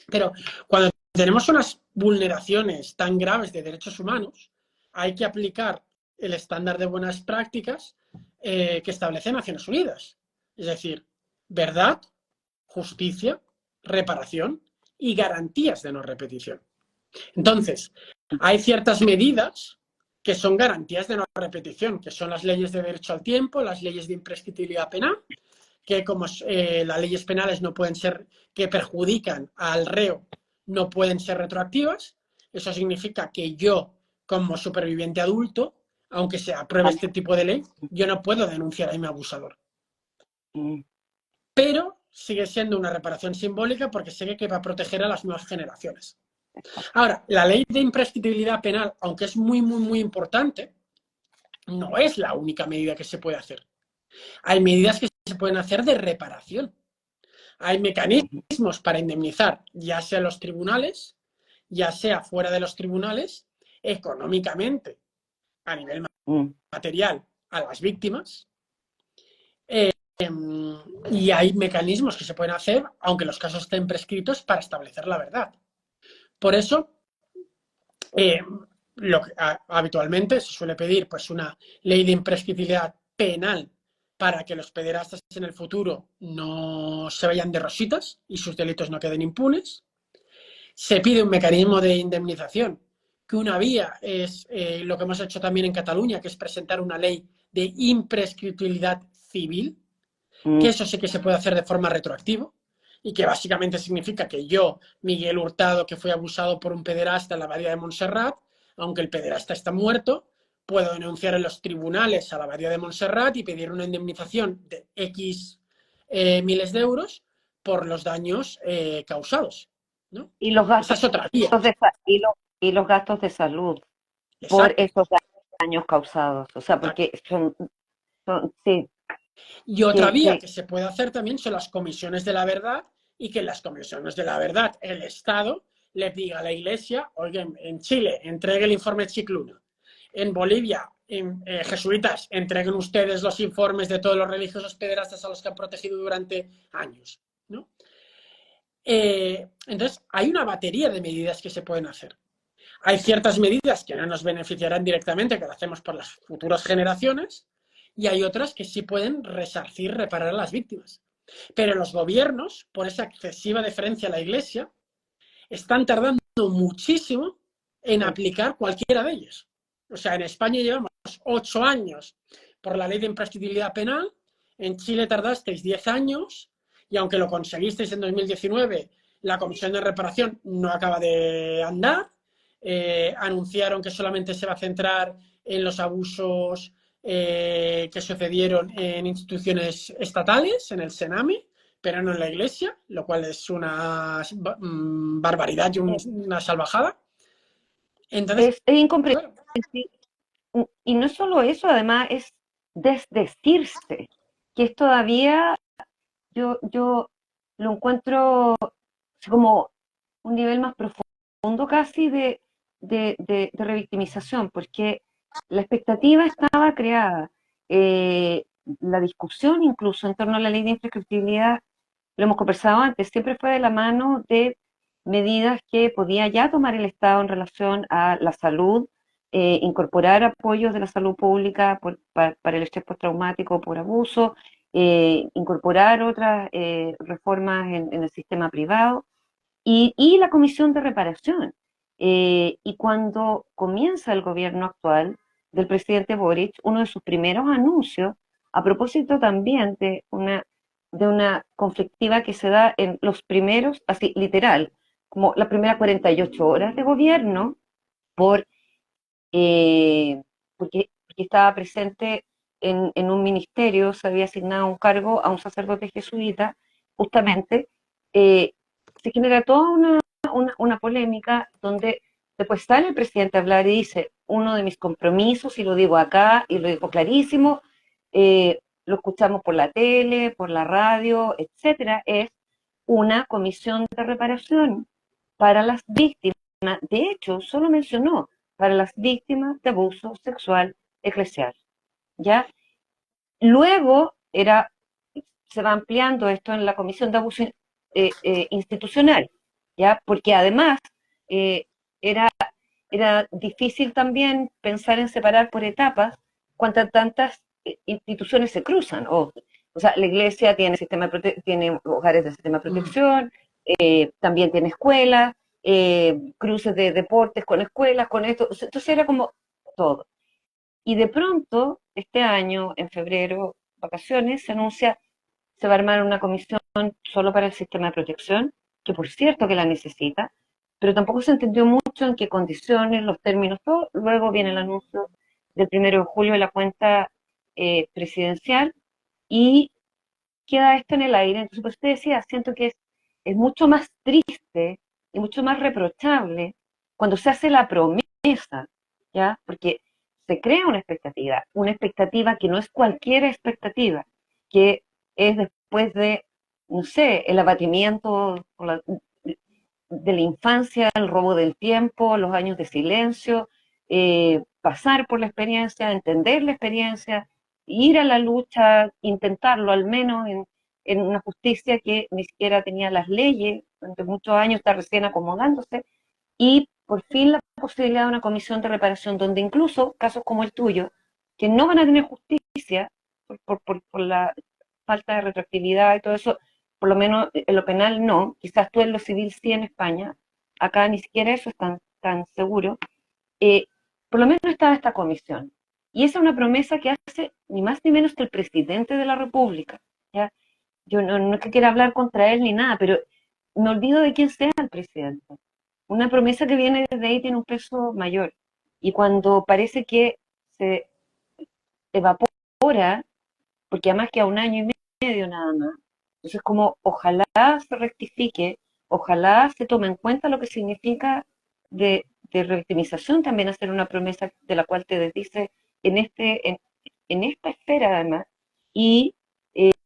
Pero cuando tenemos unas vulneraciones tan graves de derechos humanos, hay que aplicar el estándar de buenas prácticas que establece Naciones Unidas. Es decir, verdad, justicia, reparación y garantías de no repetición. Entonces, hay ciertas medidas que son garantías de no repetición, que son las leyes de derecho al tiempo, las leyes de imprescriptibilidad penal, que como las leyes penales no pueden ser, que perjudican al reo, no pueden ser retroactivas. Eso significa que yo, como superviviente adulto, aunque se apruebe este tipo de ley, yo no puedo denunciar a mi abusador. Mm, Pero sigue siendo una reparación simbólica porque sé que va a proteger a las nuevas generaciones. Ahora, la ley de imprescriptibilidad penal, aunque es muy, muy, muy importante, no es la única medida que se puede hacer. Hay medidas que se pueden hacer de reparación. Hay mecanismos para indemnizar, ya sea los tribunales, ya sea fuera de los tribunales, económicamente, a nivel mm, material, a las víctimas. Y hay mecanismos que se pueden hacer, aunque los casos estén prescritos, para establecer la verdad. Por eso, eh, habitualmente se suele pedir pues, una ley de imprescriptibilidad penal para que los pederastas en el futuro no se vayan de rositas y sus delitos no queden impunes. Se pide un mecanismo de indemnización, que una vía es lo que hemos hecho también en Cataluña, que es presentar una ley de imprescriptibilidad civil, que mm, eso sí que se puede hacer de forma retroactiva y que básicamente significa que yo, Miguel Hurtado, que fui abusado por un pederasta en la Abadía de Montserrat, aunque el pederasta está muerto, puedo denunciar en los tribunales a la Abadía de Montserrat y pedir una indemnización de X miles de euros por los daños causados, ¿no? y los Esa gastos es otra vía. y los gastos de salud por Exacto. esos gastos. daños causados, o sea, Exacto. porque sí, Y otra vía que que se puede hacer también son las comisiones de la verdad, y que en las comisiones de la verdad el Estado le diga a la Iglesia: oigan, en Chile entregue el informe Chicluna, en Bolivia, jesuitas, entreguen ustedes los informes de todos los religiosos pederastas a los que han protegido durante años, ¿no? Entonces, hay una batería de medidas que se pueden hacer. Hay ciertas medidas que no nos beneficiarán directamente, que lo hacemos por las futuras generaciones, y hay otras que sí pueden resarcir, reparar a las víctimas. Pero los gobiernos, por esa excesiva deferencia a la Iglesia, están tardando muchísimo en sí, aplicar cualquiera de ellos. O sea, en España llevamos 8 años por la ley de imprescriptibilidad penal, en Chile tardasteis 10 años, y aunque lo conseguisteis en 2019, la comisión de reparación no acaba de andar. Anunciaron que solamente se va a centrar en los abusos que sucedieron en instituciones estatales, en el Sename, pero no en la Iglesia, lo cual es una barbaridad y es, una salvajada. Entonces, es incomprensible. claro, Y no solo eso, además es desdecirse, que es todavía, yo lo encuentro como un nivel más profundo casi de revictimización, porque la expectativa estaba creada. La discusión incluso en torno a la ley de imprescriptibilidad, lo hemos conversado antes, siempre fue de la mano de medidas que podía ya tomar el Estado en relación a la salud, incorporar apoyos de la salud pública para el estrés postraumático por abuso, incorporar otras reformas en el sistema privado y la comisión de reparación. Y cuando comienza el gobierno actual del presidente Boric, uno de sus primeros anuncios, a propósito también de una conflictiva que se da en los primeros, así literal, como las primeras 48 horas de gobierno, por, porque estaba presente en un ministerio, se había asignado un cargo a un sacerdote jesuita, justamente, eh, se genera toda una polémica donde después sale el presidente a hablar y dice, uno de mis compromisos, y lo digo acá, y lo digo clarísimo, lo escuchamos por la tele, por la radio, etcétera, es una comisión de reparación para las víctimas. De hecho, solo mencionó para las víctimas de abuso sexual eclesial. ¿Ya? Luego se va ampliando esto en la comisión de abuso institucional, ¿ya? Porque además eh, era, era difícil también pensar en separar por etapas cuántas tantas instituciones se cruzan. O sea, la iglesia tiene, tiene hogares de sistema de protección, también tiene escuelas, cruces de deportes con escuelas, con esto. Entonces era como todo. Y de pronto, este año, en febrero, vacaciones, se anuncia, se va a armar una comisión solo para el sistema de protección, que por cierto que la necesita, pero tampoco se entendió mucho en qué condiciones, los términos, todo. Luego viene el anuncio del 1 de julio de la cuenta presidencial y queda esto en el aire. Entonces, pues usted decía, siento que es mucho más triste y mucho más reprochable cuando se hace la promesa, ¿ya? Porque se crea una expectativa que no es cualquier expectativa, que es después de, no sé, el abatimiento de la infancia, el robo del tiempo, los años de silencio, pasar por la experiencia, entender la experiencia, ir a la lucha, intentarlo al menos en una justicia que ni siquiera tenía las leyes, durante muchos años está recién acomodándose, y por fin la posibilidad de una comisión de reparación donde incluso casos como el tuyo, que no van a tener justicia por la falta de retroactividad y todo eso, por lo menos en lo penal no, quizás tú en lo civil sí en España, acá ni siquiera eso es tan seguro, eh, por lo menos estaba esta comisión. Y esa es una promesa que hace ni más ni menos que el presidente de la República. ¿Ya? Yo no es que quiera hablar contra él ni nada, pero me olvido de quién sea el presidente. Una promesa que viene desde ahí tiene un peso mayor. Y cuando parece que se evapora, porque además que a un año y medio nada más, entonces como ojalá se rectifique, ojalá se tome en cuenta lo que significa de de revictimización también hacer una promesa de la cual te desdice en, en esta esfera además, y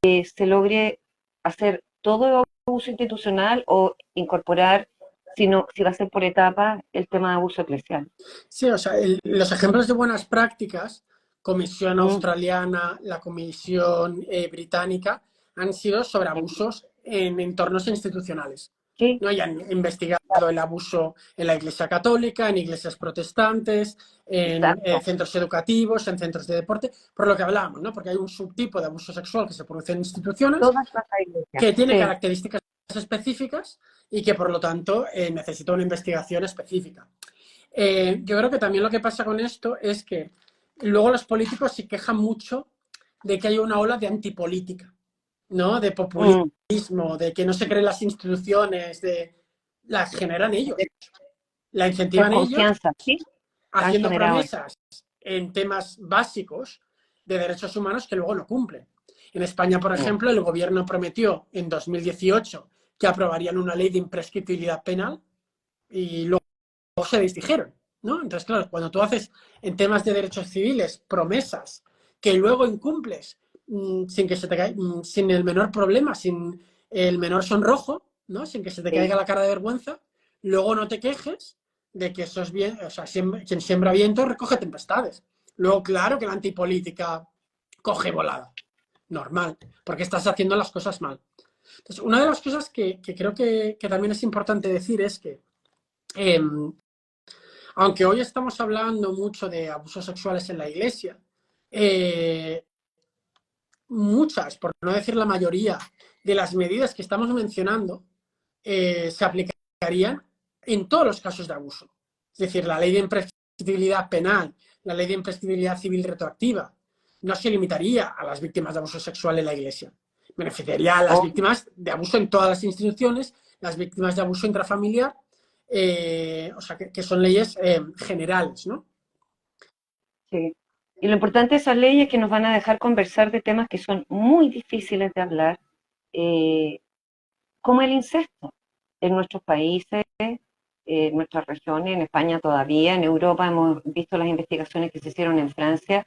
se logre hacer todo abuso institucional o incorporar, si va a ser por etapa, el tema de abuso eclesial. Sí, o sea, los ejemplos de buenas prácticas, Comisión Mm, Australiana, la Comisión Británica, han sido sobre abusos en entornos institucionales. sí, ¿No? Y han investigado el abuso en la Iglesia Católica, en iglesias protestantes, en exacto. centros educativos, en centros de deporte, por lo que hablábamos, ¿no? Porque hay un subtipo de abuso sexual que se produce en instituciones Todas las iglesias, que tiene sí. características específicas y que, por lo tanto, necesita una investigación específica. Yo creo que también lo que pasa con esto es que luego los políticos se quejan mucho de que hay una ola de antipolítica, ¿no? De Mm, populismo, de que no se creen las instituciones, las generan ellos, de la incentivan ellos, desconfianza, sí, la han haciendo generado ellos. promesas en temas básicos de derechos humanos que luego no cumplen. En España, por Mm. ejemplo, el gobierno prometió en 2018 que aprobarían una ley de imprescriptibilidad penal y luego se desdijeron, ¿no? Entonces, claro, cuando tú haces en temas de derechos civiles promesas que luego incumples sin que se te caiga, sin el menor problema, sin el menor sonrojo, ¿no? Sin que se te Sí. caiga la cara de vergüenza, luego no te quejes de que eso es bien, o sea, quien siembra viento recoge tempestades. Luego, claro que la antipolítica coge volada, normal, porque estás haciendo las cosas mal. Entonces, una de las cosas que creo que también es importante decir es que eh, aunque hoy estamos hablando mucho de abusos sexuales en la iglesia, eh, muchas, por no decir la mayoría, de las medidas que estamos mencionando se aplicarían en todos los casos de abuso. Es decir, la ley de imprescriptibilidad penal, la ley de imprescriptibilidad civil retroactiva, no se limitaría a las víctimas de abuso sexual en la iglesia. Beneficiaría a las Oh, víctimas de abuso en todas las instituciones, las víctimas de abuso intrafamiliar, o sea, que son leyes generales, ¿no? sí. Y lo importante de esas leyes es que nos van a dejar conversar de temas que son muy difíciles de hablar, eh, como el incesto en nuestros países, en nuestras regiones, en España todavía, en Europa hemos visto las investigaciones que se hicieron en Francia.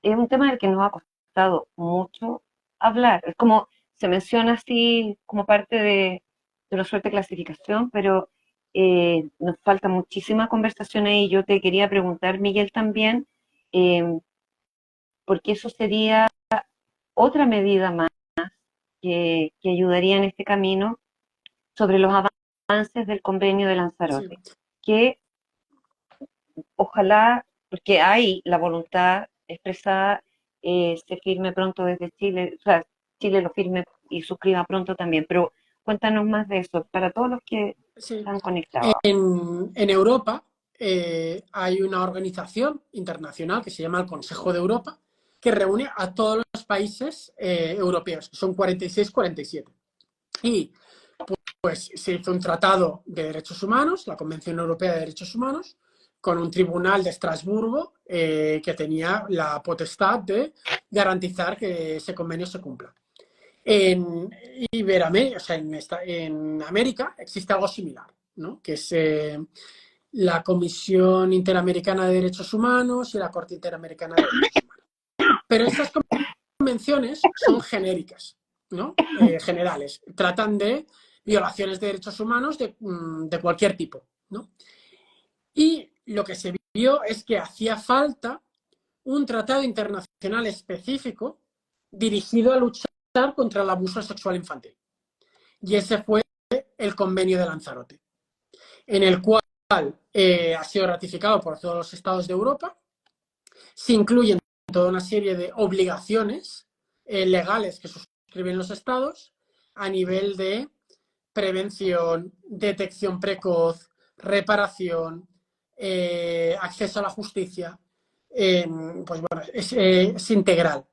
Es un tema del que nos ha costado mucho hablar. Es como, se menciona así como parte de una suerte de clasificación, pero nos falta muchísima conversación ahí. Yo te quería preguntar, Miguel, también, eh, porque eso sería otra medida más que ayudaría en este camino sobre los avances del convenio de Sí, Lanzarote, que ojalá, porque hay la voluntad expresada, se firme pronto desde Chile, o sea, Chile lo firme y suscriba pronto también, pero cuéntanos más de eso, para todos los que sí. están conectados. En Europa hay una organización internacional que se llama el Consejo de Europa, que reúne a todos los países europeos, que son 46-47. Y pues se hizo un tratado de derechos humanos, la Convención Europea de Derechos Humanos, con un tribunal de Estrasburgo que tenía la potestad de garantizar que ese convenio se cumpla. En Iberoamérica, o sea, en América existe algo similar, ¿no? Que es la Comisión Interamericana de Derechos Humanos y la Corte Interamericana de Derechos Humanos. Pero estas convenciones son genéricas, ¿no? Generales. Tratan de violaciones de derechos humanos de cualquier tipo, ¿no? Y lo que se vio es que hacía falta un tratado internacional específico dirigido a luchar contra el abuso sexual infantil. Y ese fue el convenio de Lanzarote, en el cual ha sido ratificado por todos los estados de Europa. Se incluyen toda una serie de obligaciones legales que suscriben los estados a nivel de prevención, detección precoz, reparación, acceso a la justicia. Pues bueno, es integral.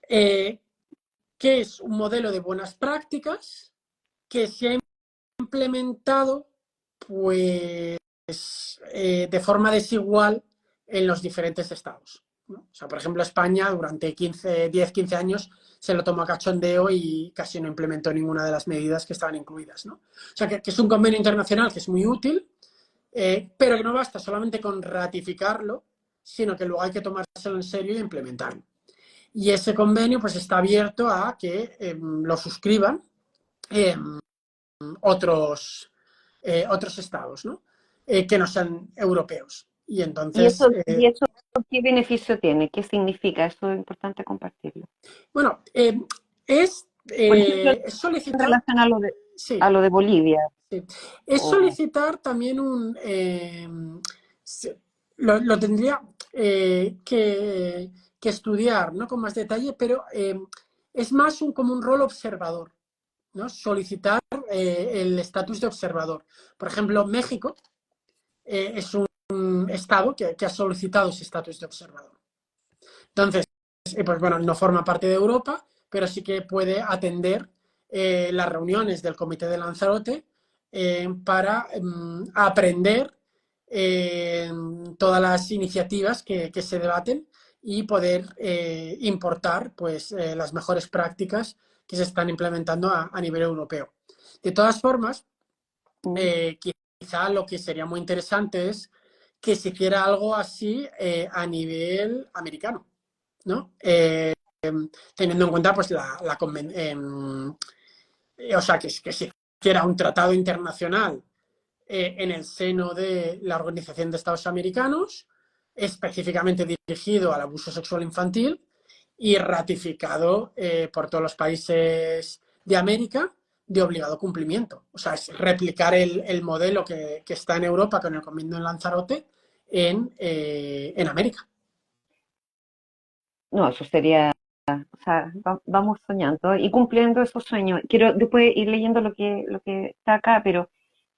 Que es un modelo de buenas prácticas que se ha implementado pues de forma desigual en los diferentes estados, ¿no? O sea, por ejemplo, España durante 10-15 años se lo tomó a cachondeo y casi no implementó ninguna de las medidas que estaban incluidas, ¿no? O sea, que es un convenio internacional que es muy útil, pero que no basta solamente con ratificarlo, sino que luego hay que tomárselo en serio y implementarlo. Y ese convenio pues está abierto a que lo suscriban otros, otros estados, ¿no? Que no sean europeos. Y entonces, ¿Y eso qué beneficio tiene? ¿Qué significa? Eso es importante compartirlo. bueno, Por ejemplo, es en solicitar, relación sí, a lo de Bolivia. sí, es O, solicitar también lo tendría que estudiar, ¿no? Con más detalle, pero es más como un rol observador, ¿no? Solicitar el estatus de observador. Por ejemplo, México es un estado que ha solicitado ese estatus de observador. Entonces, pues bueno, no forma parte de Europa, pero sí que puede atender las reuniones del Comité de Lanzarote para aprender todas las iniciativas que se debaten y poder importar pues, las mejores prácticas que se están implementando a nivel europeo. De todas formas, mm, quizá lo que sería muy interesante es que se hiciera algo así a nivel americano, ¿no? Teniendo en cuenta pues o sea, que se hiciera un tratado internacional en el seno de la Organización de Estados Americanos, específicamente dirigido al abuso sexual infantil y ratificado por todos los países de América de obligado cumplimiento. O sea, es replicar el modelo que está en Europa con el convenio de Lanzarote en América. no, eso sería, o sea, vamos soñando y cumpliendo esos sueños. Quiero después ir leyendo lo que está acá, pero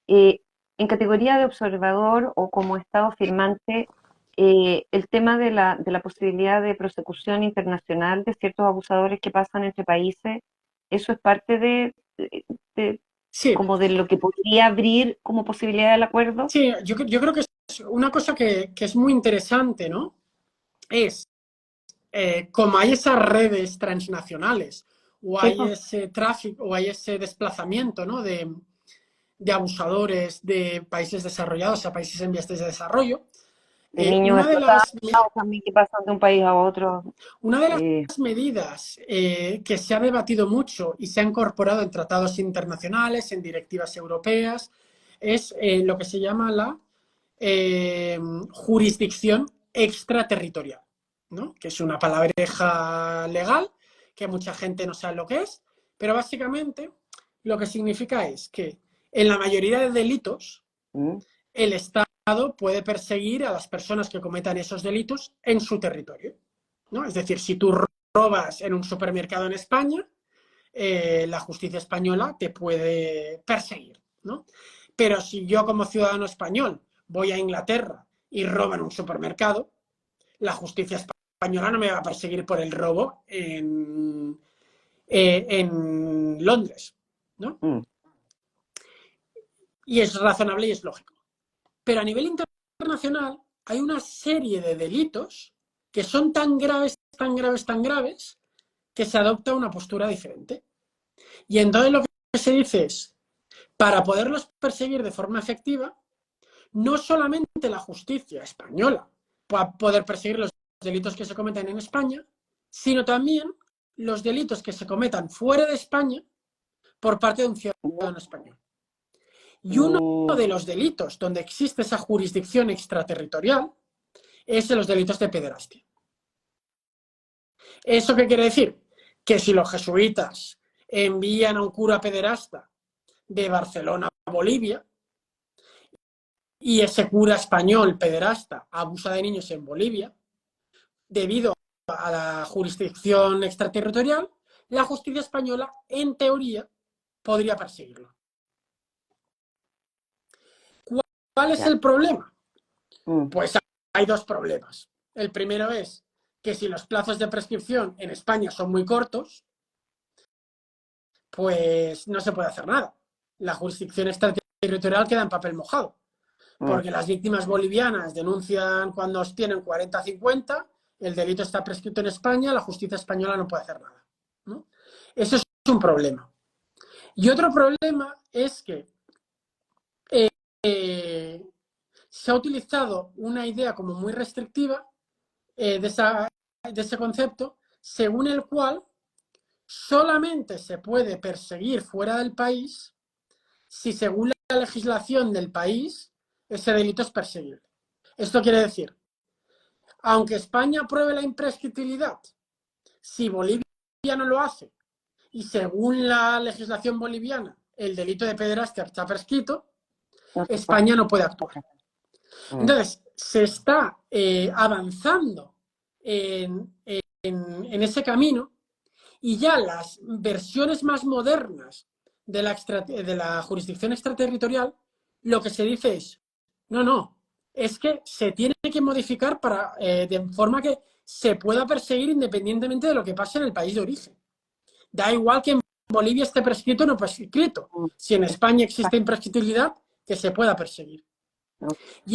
eh, en categoría de observador o como Estado firmante, el tema de la posibilidad de persecución internacional de ciertos abusadores que pasan entre países, eso es parte de- Sí, como de lo que podría abrir como posibilidad del acuerdo. sí, yo creo que es una cosa que es muy interesante, ¿no? Es como hay esas redes transnacionales o Sí, hay pues, ese tráfico o hay ese desplazamiento, ¿no? De abusadores de países desarrollados a países en vías de desarrollo, de niños una de explotados las también que pasan de un país a otro. Una de las eh, medidas que se ha debatido mucho y se ha incorporado en tratados internacionales, en directivas europeas, es lo que se llama la jurisdicción extraterritorial, ¿no? Que es una palabreja legal que mucha gente no sabe lo que es, pero básicamente lo que significa es que en la mayoría de delitos mm, el Estado puede perseguir a las personas que cometan esos delitos en su territorio, ¿no? Es decir, si tú robas en un supermercado en España, la justicia española te puede perseguir, ¿no? Pero si yo como ciudadano español voy a Inglaterra y robo en un supermercado, la justicia española no me va a perseguir por el robo en Londres, ¿no? mm, Y es razonable y es lógico. Pero a nivel internacional hay una serie de delitos que son tan graves, tan graves, tan graves, que se adopta una postura diferente. Y entonces lo que se dice es, para poderlos perseguir de forma efectiva, no solamente la justicia española va a poder perseguir los delitos que se cometen en España, sino también los delitos que se cometan fuera de España por parte de un ciudadano español. Y uno mm, de los delitos donde existe esa jurisdicción extraterritorial es de los delitos de pederastia. ¿Eso qué quiere decir? Que si los jesuitas envían a un cura pederasta de Barcelona a Bolivia y ese cura español pederasta abusa de niños en Bolivia, debido a la jurisdicción extraterritorial, la justicia española, en teoría, podría perseguirlo. ¿Cuál es ya, el problema? mm, Pues hay dos problemas. El primero es que si los plazos de prescripción en España son muy cortos, pues no se puede hacer nada. La jurisdicción extraterritorial queda en papel mojado, mm, porque las víctimas bolivianas denuncian cuando tienen 40-50, el delito está prescrito en España, la justicia española no puede hacer nada, ¿no? Eso es un problema. Y otro problema es que eh, se ha utilizado una idea como muy restrictiva de ese concepto, según el cual solamente se puede perseguir fuera del país si, según la legislación del país, ese delito es perseguible. Esto quiere decir, aunque España apruebe la imprescriptibilidad, si Bolivia no lo hace y según la legislación boliviana el delito de pederastia está prescrito, No se puede. España no puede actuar. Mm. Entonces, se está avanzando en ese camino, y ya las versiones más modernas de la jurisdicción extraterritorial, lo que se dice es, no, es que se tiene que modificar de forma que se pueda perseguir independientemente de lo que pase en el país de origen. Da igual que en Bolivia esté prescrito o no prescrito. Mm. Si en España existe imprescriptibilidad, que se pueda perseguir. No, Y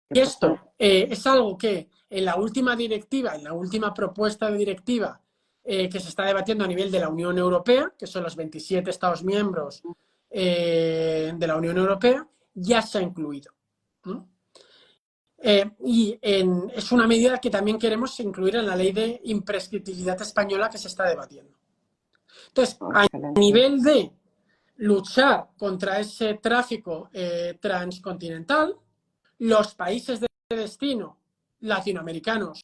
importante. esto es algo que en la última directiva, en la última propuesta de directiva que se está debatiendo a nivel de la Unión Europea, que son los 27 Estados miembros de la Unión Europea, ya se ha incluido. ¿No? Es una medida que también queremos incluir en la ley de imprescriptibilidad española que se está debatiendo. Entonces, Oh, a excelente. nivel de luchar contra ese tráfico transcontinental, los países de destino latinoamericanos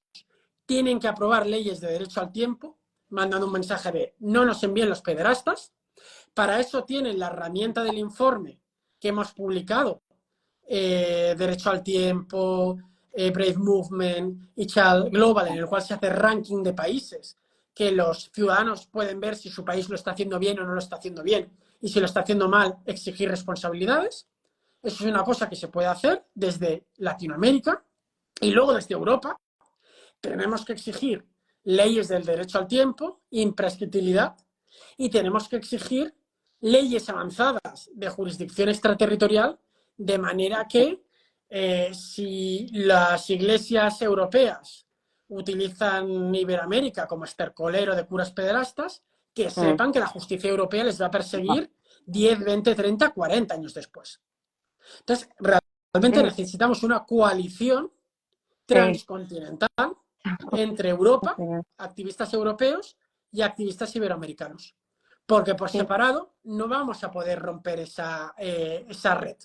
tienen que aprobar leyes de derecho al tiempo, mandando un mensaje de no nos envíen los pederastas. Para eso tienen la herramienta del informe que hemos publicado, Derecho al Tiempo, Brave Movement y Child Global, en el cual se hace ranking de países que los ciudadanos pueden ver si su país lo está haciendo bien o no lo está haciendo bien, y si lo está haciendo mal, exigir responsabilidades. Eso es una cosa que se puede hacer desde Latinoamérica, y luego desde Europa tenemos que exigir leyes del derecho al tiempo, imprescriptibilidad, y tenemos que exigir leyes avanzadas de jurisdicción extraterritorial, de manera que si las iglesias europeas utilizan Iberoamérica como estercolero de curas pederastas, que Mm. sepan que la justicia europea les va a perseguir 10, 20, 30, 40 años después. Entonces, realmente Eh, necesitamos una coalición sí. transcontinental entre Europa, Excelente. activistas europeos y activistas iberoamericanos. Porque por Sí. separado no vamos a poder romper esa red.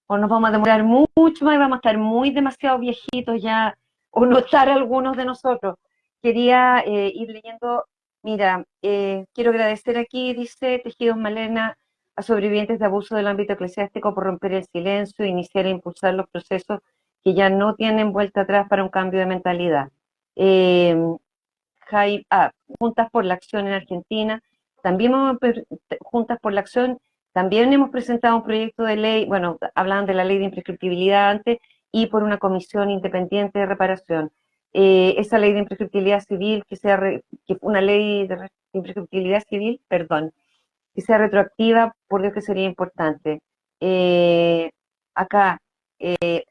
O nos vamos a demorar mucho más y vamos a estar muy demasiado viejitos ya, o no estar algunos de nosotros. Quería ir leyendo, mira, quiero agradecer aquí, dice Tejidos Malena, a sobrevivientes de abuso del ámbito eclesiástico por romper el silencio, iniciar e impulsar los procesos que ya no tienen vuelta atrás para un cambio de mentalidad. Eh, Juntas por la Acción en Argentina, también Juntas por la Acción, también hemos presentado un proyecto de ley, bueno, hablaban de la ley de imprescriptibilidad antes, y por una comisión independiente de reparación. Esa ley de imprescriptibilidad civil, que una ley de imprescriptibilidad civil, perdón, que sea retroactiva, por Dios que sería importante. Eh, Acá,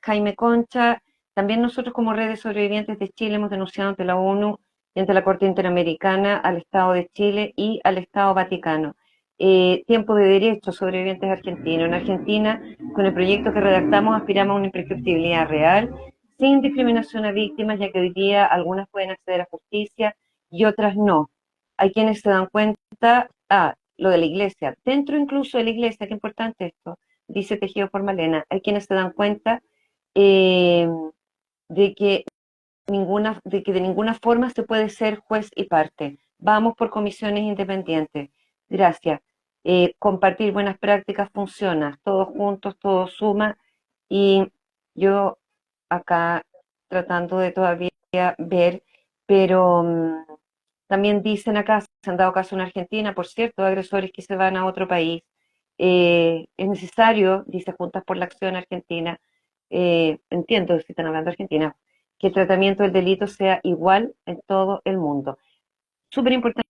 Jaime Concha, también nosotros como redes sobrevivientes de Chile hemos denunciado ante la ONU y ante la Corte Interamericana al Estado de Chile y al Estado Vaticano. Tiempo de derechos sobrevivientes argentinos. En Argentina, con el proyecto que redactamos, aspiramos a una imprescriptibilidad real, sin discriminación a víctimas, ya que hoy día algunas pueden acceder a justicia y otras no. Hay quienes se dan cuenta, lo de la iglesia, dentro incluso de la iglesia, qué importante esto, dice Tejido por Malena, hay quienes se dan cuenta eh, de que de ninguna forma se puede ser juez y parte. Vamos por comisiones independientes. Gracias. Compartir buenas prácticas funciona. Todos juntos, todo suma. Y yo acá tratando de todavía ver, pero también dicen acá, se han dado caso en Argentina, por cierto, de agresores que se van a otro país. Es necesario, dice Juntas por la Acción Argentina, entiendo si están hablando de Argentina, que el tratamiento del delito sea igual en todo el mundo. Súper importante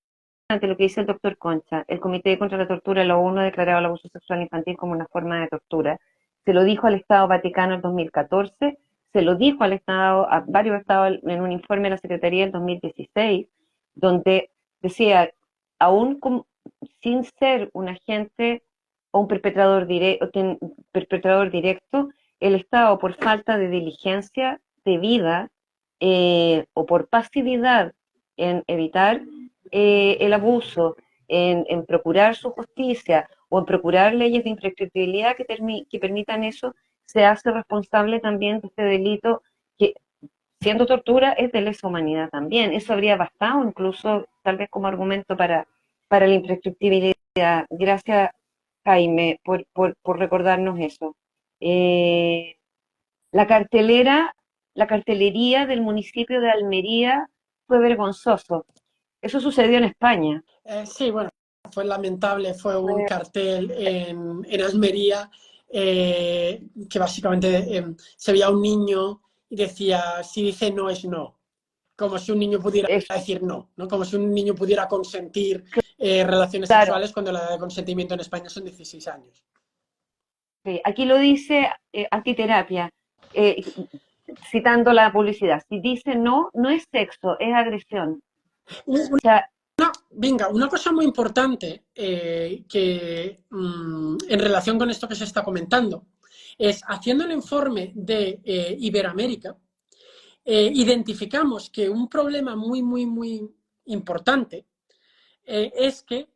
lo que dice el doctor Concha. El Comité contra la Tortura de la ONU ha declarado el abuso sexual infantil como una forma de tortura. Se lo dijo al Estado Vaticano en 2014, se lo dijo al Estado, a varios estados en un informe de la Secretaría del 2016, donde decía, aún sin ser un agente o un perpetrador directo, el Estado, por falta de diligencia debida o por pasividad en evitar el abuso, en procurar su justicia o en procurar leyes de imprescriptibilidad que permitan eso, se hace responsable también de este delito que, siendo tortura, es de lesa humanidad también. Eso habría bastado incluso tal vez como argumento para la imprescriptibilidad. Gracias, Jaime, por recordarnos eso. Eh, la cartelera, la cartelería del municipio de Almería fue vergonzoso. Eso sucedió en España. Sí, bueno, fue lamentable, fue un cartel en Almería que básicamente se veía a un niño y decía, si dice no es no, como si un niño pudiera Es, decir no, ¿no? Como si un niño pudiera consentir relaciones claro, sexuales cuando la edad de consentimiento en España son 16 años. sí, aquí lo dice antiterapia, eh, citando la publicidad. Si dice no, no es sexo, es agresión. O sea, Venga, una cosa muy importante que en relación con esto que se está comentando es haciendo el informe de Iberoamérica, identificamos que un problema muy, muy, muy importante es que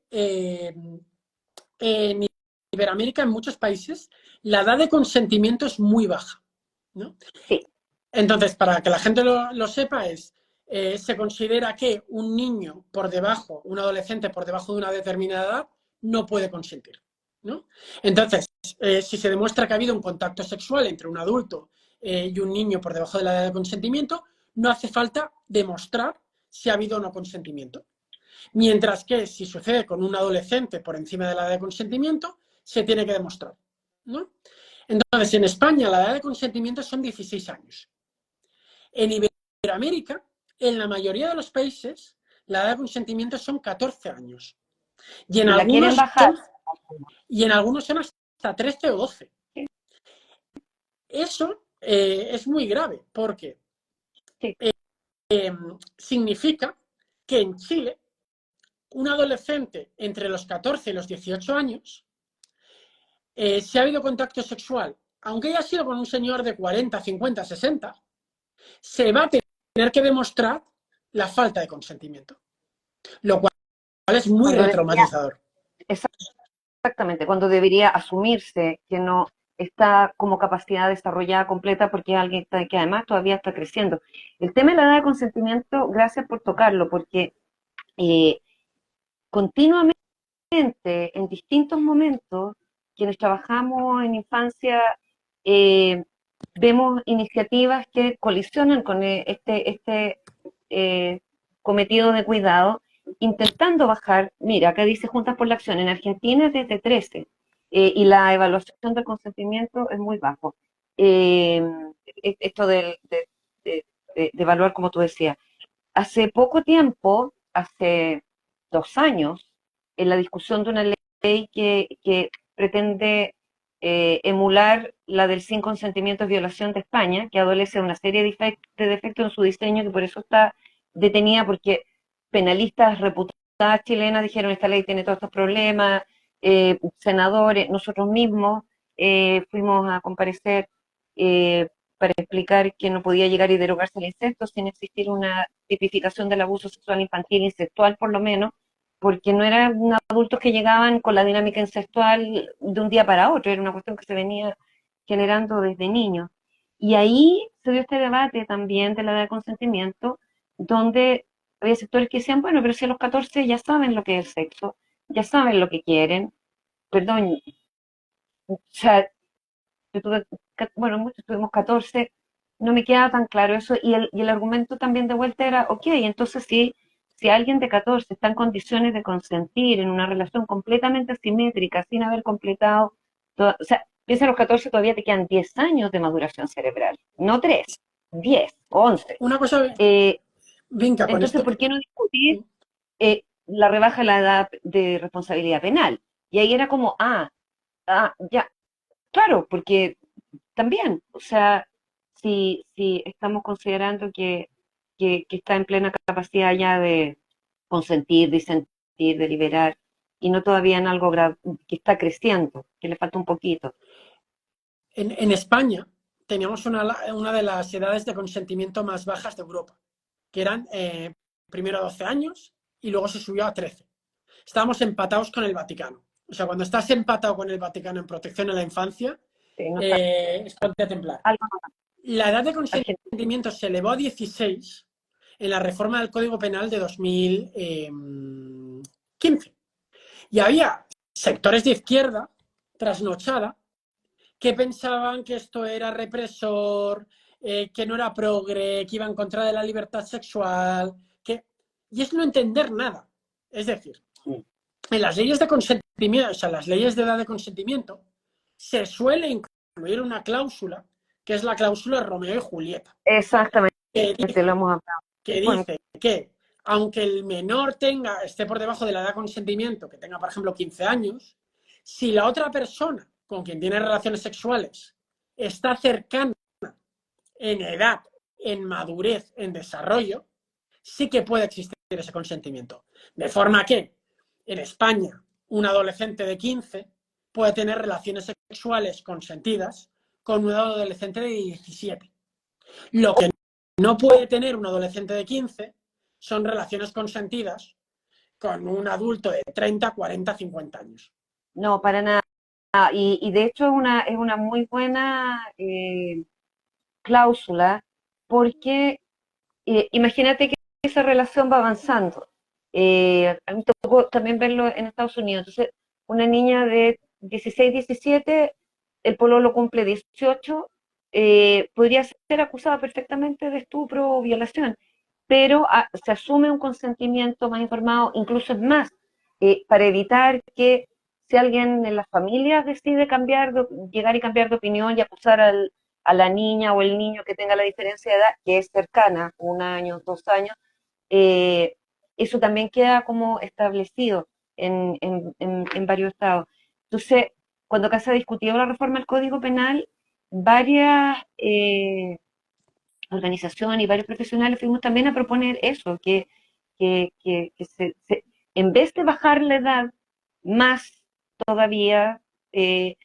en Iberoamérica, en muchos países, la edad de consentimiento es muy baja, ¿no? sí, Entonces, para que la gente lo sepa, se considera que un niño por debajo, un adolescente por debajo de una determinada edad, no puede consentir, ¿no? Entonces, si se demuestra que ha habido un contacto sexual entre un adulto y un niño por debajo de la edad de consentimiento, no hace falta demostrar si ha habido o no consentimiento. Mientras que si sucede con un adolescente por encima de la edad de consentimiento, se tiene que demostrar, ¿no? Entonces, en España la edad de consentimiento son 16 años. En Iberoamérica, en la mayoría de los países, la edad de consentimiento son 14 años. Y en y la quieren algunos bajar. son, y en algunos son hasta 13 o 12. Eso es muy grave porque Sí, significa que en Chile un adolescente entre los 14 y los 18 años, si ha habido contacto sexual, aunque haya sido con un señor de 40, 50, 60, se va a tener que demostrar la falta de consentimiento, lo cual es muy cuando debería, retraumatizador. exactamente, cuando debería asumirse que no está como capacidad desarrollada completa porque es alguien que además todavía está creciendo. El tema de la edad de consentimiento, gracias por tocarlo, porque eh, continuamente, en distintos momentos, quienes trabajamos en infancia, eh, vemos iniciativas que colisionan con este eh, cometido de cuidado, intentando bajar. Mira, acá dice Juntas por la Acción, en Argentina es desde 13 y la evaluación del consentimiento es muy bajo. Eh, esto de evaluar, como tú decías. Hace poco tiempo, hace 2 años, en la discusión de una ley que pretende emular la del sin consentimiento es violación de España, que adolece de una serie de defectos en su diseño, que por eso está detenida, porque penalistas reputadas chilenas dijeron esta ley tiene todos estos problemas, senadores, nosotros mismos fuimos a comparecer eh, para explicar que no podía llegar y derogarse el incesto sin existir una tipificación del abuso sexual infantil, incestual por lo menos, porque no eran adultos que llegaban con la dinámica incestual de un día para otro, era una cuestión que se venía generando desde niños. Y ahí se dio este debate también de la edad de consentimiento, donde había sectores que decían, bueno, pero si a los 14 ya saben lo que es el sexo, ya saben lo que quieren, perdón, o sea, yo tuve, bueno, muchos tuvimos 14, no me queda tan claro eso, y el argumento también de vuelta era, ok, entonces si alguien de 14 está en condiciones de consentir en una relación completamente asimétrica, sin haber completado, o sea, piensa a los 14 todavía te quedan 10 años de maduración cerebral, no 3, 10, 11. Una cosa, Eh, Vinca, con entonces, esto ¿por que... qué no discutir la rebaja de la edad de responsabilidad penal? Y ahí era como, ya, claro, porque también, o sea, si estamos considerando que está en plena capacidad ya de consentir, disentir, deliberar, y no todavía en algo que está creciendo, que le falta un poquito. En España teníamos una de las edades de consentimiento más bajas de Europa, que eran primero 12 años y luego se subió a 13. Estábamos empatados con el Vaticano. O sea, cuando estás empatado con el Vaticano en protección a la infancia, Sí, no está es ponte a temblar. algo La edad de argentino. consentimiento se elevó a 16 en la reforma del Código Penal de 2015. Y había sectores de izquierda trasnochada que pensaban que esto era represor, que no era progre, que iba en contra de la libertad sexual, y es no entender nada. Es decir, en las leyes de consentimiento, o sea, las leyes de edad de consentimiento, se suele incluir una cláusula, que es la cláusula Romeo y Julieta, Exactamente, que lo dice hemos hablado. que, Bueno, dice que aunque el menor esté por debajo de la edad de consentimiento, que tenga, por ejemplo, 15 años, si la otra persona con quien tiene relaciones sexuales está cercana en edad, en madurez, en desarrollo, sí que puede existir ese consentimiento. De forma que en España un adolescente de 15 puede tener relaciones sexuales consentidas con un adolescente de 17. Lo que no puede tener un adolescente de 15 son relaciones consentidas con un adulto de 30, 40, 50 años. no, para nada. Y de hecho es una muy buena cláusula porque imagínate que esa relación va avanzando. A mí me tocó también verlo en Estados Unidos. Entonces, una niña de 16, 17, el pololo cumple 18, podría ser acusada perfectamente de estupro o violación, pero se asume un consentimiento más informado, incluso es más, para evitar que si alguien en la familia decide llegar y cambiar de opinión y acusar a la niña o el niño que tenga la diferencia de edad, que es cercana, 1 año, 2 años, eh, eso también queda como establecido en varios estados. Entonces, cuando acá se ha discutido la reforma del Código Penal, varias organizaciones y varios profesionales fuimos también a proponer eso, que en vez de bajar la edad más todavía, eh,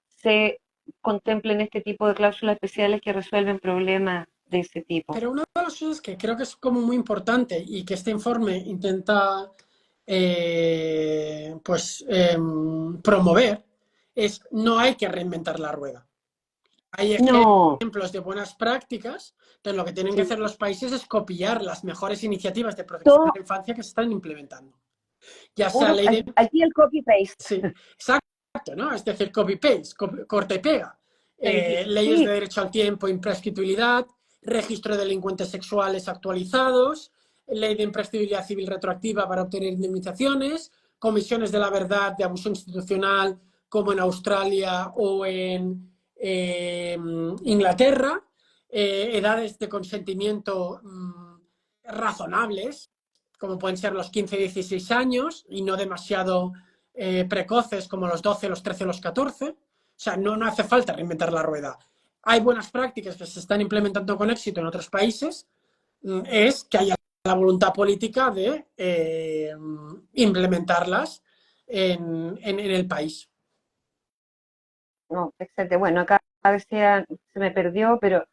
se contemplen este tipo de cláusulas especiales que resuelven problemas de ese tipo. Pero una de las cosas que creo que es como muy importante y que este informe intenta promover es no hay que reinventar la rueda. Hay No, ejemplos de buenas prácticas, entonces lo que tienen que sí, hacer los países es copiar las mejores iniciativas de protección a todo la infancia que se están implementando. Ya sea puro, ley de... aquí el copy-paste. Sí, exacto, ¿no? Es decir, copy-paste, corta y pega. Leyes Sí, de derecho al tiempo, imprescriptibilidad, registro de delincuentes sexuales actualizados, ley de imprescriptibilidad civil retroactiva para obtener indemnizaciones, comisiones de la verdad de abuso institucional como en Australia o en Inglaterra, edades de consentimiento razonables, como pueden ser los 15, 16 años y no demasiado precoces como los 12, los 13, los 14. O sea, no hace falta reinventar la rueda. Hay buenas prácticas que se están implementando con éxito en otros países, es que haya la voluntad política de implementarlas en el país. no, excelente. Bueno, acá a veces se me perdió, pero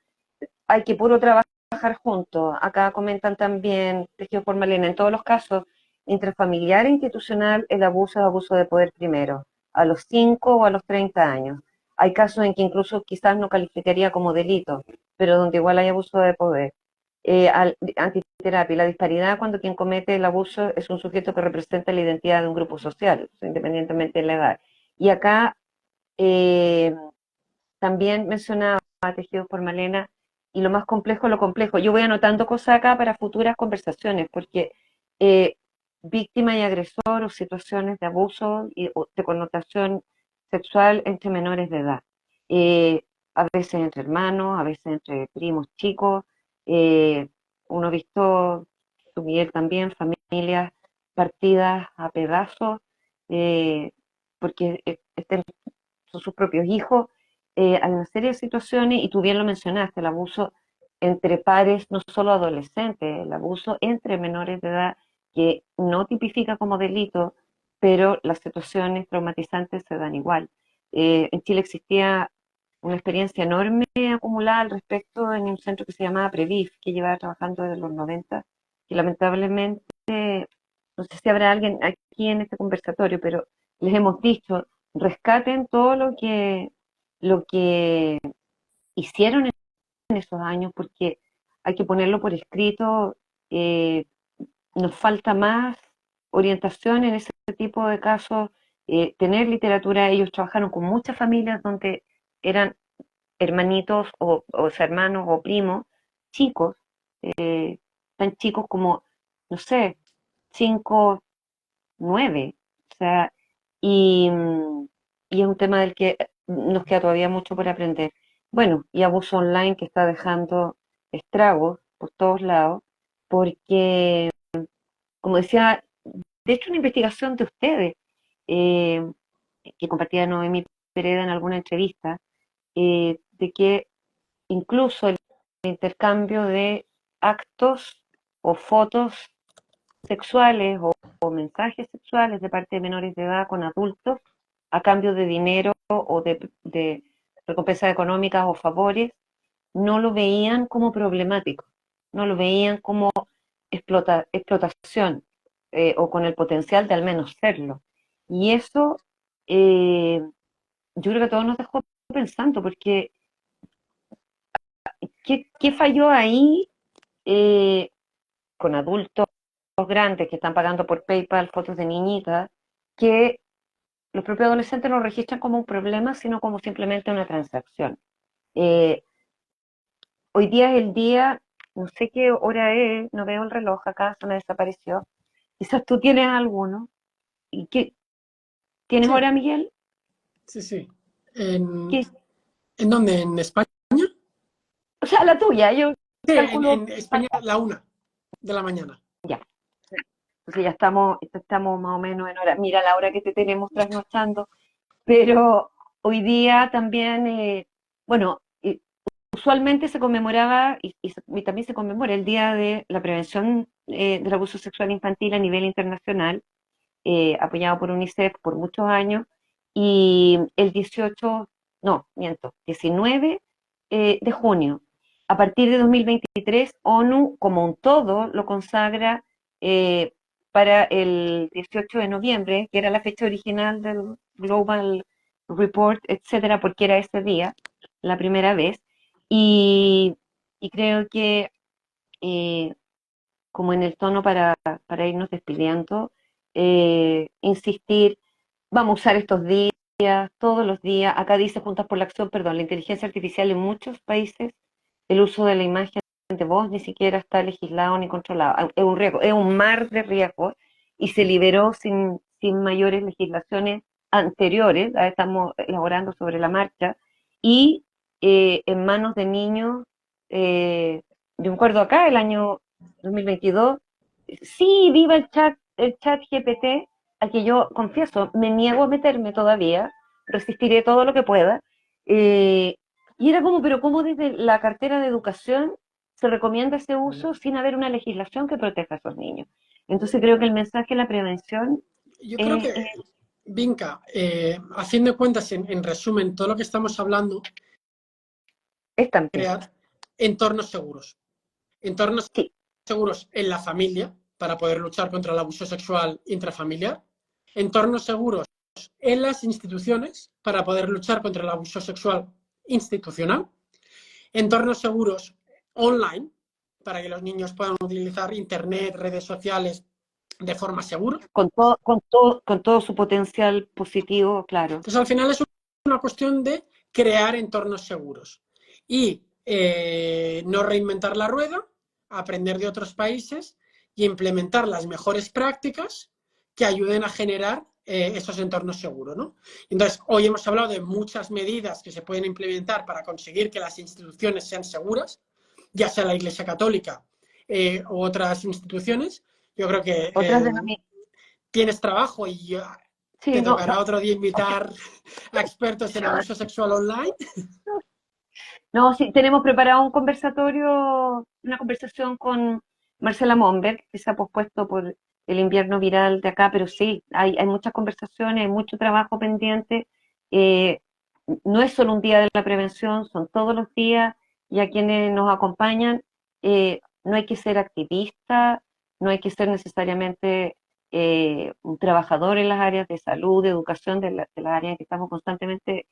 hay que puro trabajar juntos. Acá comentan también, tejido por Malena, en todos los casos, intrafamiliar e institucional, el abuso es abuso de poder primero, a los 5 o a los 30 años. Hay casos en que incluso quizás no calificaría como delito, pero donde igual hay abuso de poder. Antiterapia, la disparidad cuando quien comete el abuso es un sujeto que representa la identidad de un grupo social, independientemente de la edad. Y acá eh, también mencionaba Tejidos por Malena, y lo más complejo, lo complejo. Yo voy anotando cosas acá para futuras conversaciones, porque eh, víctima y agresor o situaciones de abuso o de connotación sexual entre menores de edad. A veces entre hermanos, a veces entre primos chicos. eh, Uno ha visto, su Miguel también, familias partidas a pedazos, porque son sus propios hijos. Hay una serie de situaciones, y tú bien lo mencionaste, el abuso entre pares, no solo adolescentes, el abuso entre menores de edad, que no tipifica como delito, pero las situaciones traumatizantes se dan igual. En Chile existía una experiencia enorme acumulada al respecto en un centro que se llamaba Previv, que llevaba trabajando desde los 90, y lamentablemente, no sé si habrá alguien aquí en este conversatorio, pero les hemos dicho, rescaten todo lo que hicieron en esos años, porque hay que ponerlo por escrito. eh, Nos falta más orientación en ese tipo de casos, tener literatura. Ellos trabajaron con muchas familias donde eran hermanitos o hermanos o primos, chicos, tan chicos como, no sé, 5 9, o sea, y, y es un tema del que nos queda todavía mucho por aprender. Bueno, y abuso online que está dejando estragos por todos lados, porque, como decía, de hecho una investigación de ustedes, eh, que compartía Noemí Pereda en alguna entrevista, de que incluso el intercambio de actos o fotos sexuales o mensajes sexuales de parte de menores de edad con adultos a cambio de dinero o de recompensas económicas o favores, no lo veían como problemático, no lo veían como explotación, o con el potencial de al menos serlo. Y eso, yo creo que a todos nos dejó pensando, porque ¿qué falló ahí, eh, con adultos grandes que están pagando por PayPal fotos de niñitas, que los propios adolescentes no registran como un problema, sino como simplemente una transacción? Eh, Hoy día es el día, no sé qué hora es, no veo el reloj acá, se me desapareció. Quizás tú tienes alguno. ¿Y qué? ¿Tienes Sí, hora, Miguel? sí, sí. ¿En, ¿Qué? ¿En dónde? ¿En España? O sea, la tuya, yo Sí, calculo. en España la 1 de la mañana. Ya, entonces ya estamos más o menos en hora. Mira la hora que te tenemos trasnochando. Pero hoy día también, bueno, usualmente se conmemoraba y también se conmemora el Día de la Prevención, del Abuso Sexual Infantil a nivel internacional, apoyado por UNICEF por muchos años, y el 18, no, miento, 19 de junio. A partir de 2023, ONU como un todo lo consagra, eh, para el 18 de noviembre, que era la fecha original del Global Report, etcétera, porque era ese día, la primera vez. Y, y creo que, eh, como en el tono para irnos despidiendo, insistir, vamos a usar estos días, todos los días. Acá dice Juntas por la Acción, perdón, la inteligencia artificial en muchos países, el uso de la imagen de voz ni siquiera está legislado ni controlado. Es un riesgo, es un mar de riesgos, y se liberó sin mayores legislaciones anteriores. La estamos elaborando sobre la marcha, y en manos de niños. Yo me acuerdo acá, el año 2022, sí, viva el chat GPT, al que yo confieso, me niego a meterme todavía, resistiré todo lo que pueda. eh, y era como, pero ¿cómo desde la cartera de educación se recomienda ese uso sin haber una legislación que proteja a esos niños? Entonces creo que el mensaje de la prevención, Yo creo eh, que, Vinca, haciendo cuentas, en resumen, todo lo que estamos hablando, es también, crear entornos seguros. Entornos sí, seguros en la familia para poder luchar contra el abuso sexual intrafamiliar. Entornos seguros en las instituciones para poder luchar contra el abuso sexual institucional. Entornos seguros online para que los niños puedan utilizar Internet, redes sociales de forma segura. con todo su potencial positivo, claro. Entonces, al final es una cuestión de crear entornos seguros y no reinventar la rueda, aprender de otros países y implementar las mejores prácticas que ayuden a generar esos entornos seguros, ¿no? Entonces, hoy hemos hablado de muchas medidas que se pueden implementar para conseguir que las instituciones sean seguras, ya sea la Iglesia Católica u otras instituciones. Yo creo que Otras de las. tienes trabajo y te Sí, no, no, tocará otro día invitar a expertos en abuso sexual online. no, sí, tenemos preparado un conversatorio, una conversación con Marcela Monberg, que se ha pospuesto por el invierno viral de acá, pero sí, hay muchas conversaciones, hay mucho trabajo pendiente. eh, no es solo un día de la prevención, son todos los días, y a quienes nos acompañan, no hay que ser activista, no hay que ser necesariamente un trabajador en las áreas de salud, de educación, de las áreas en que estamos constantemente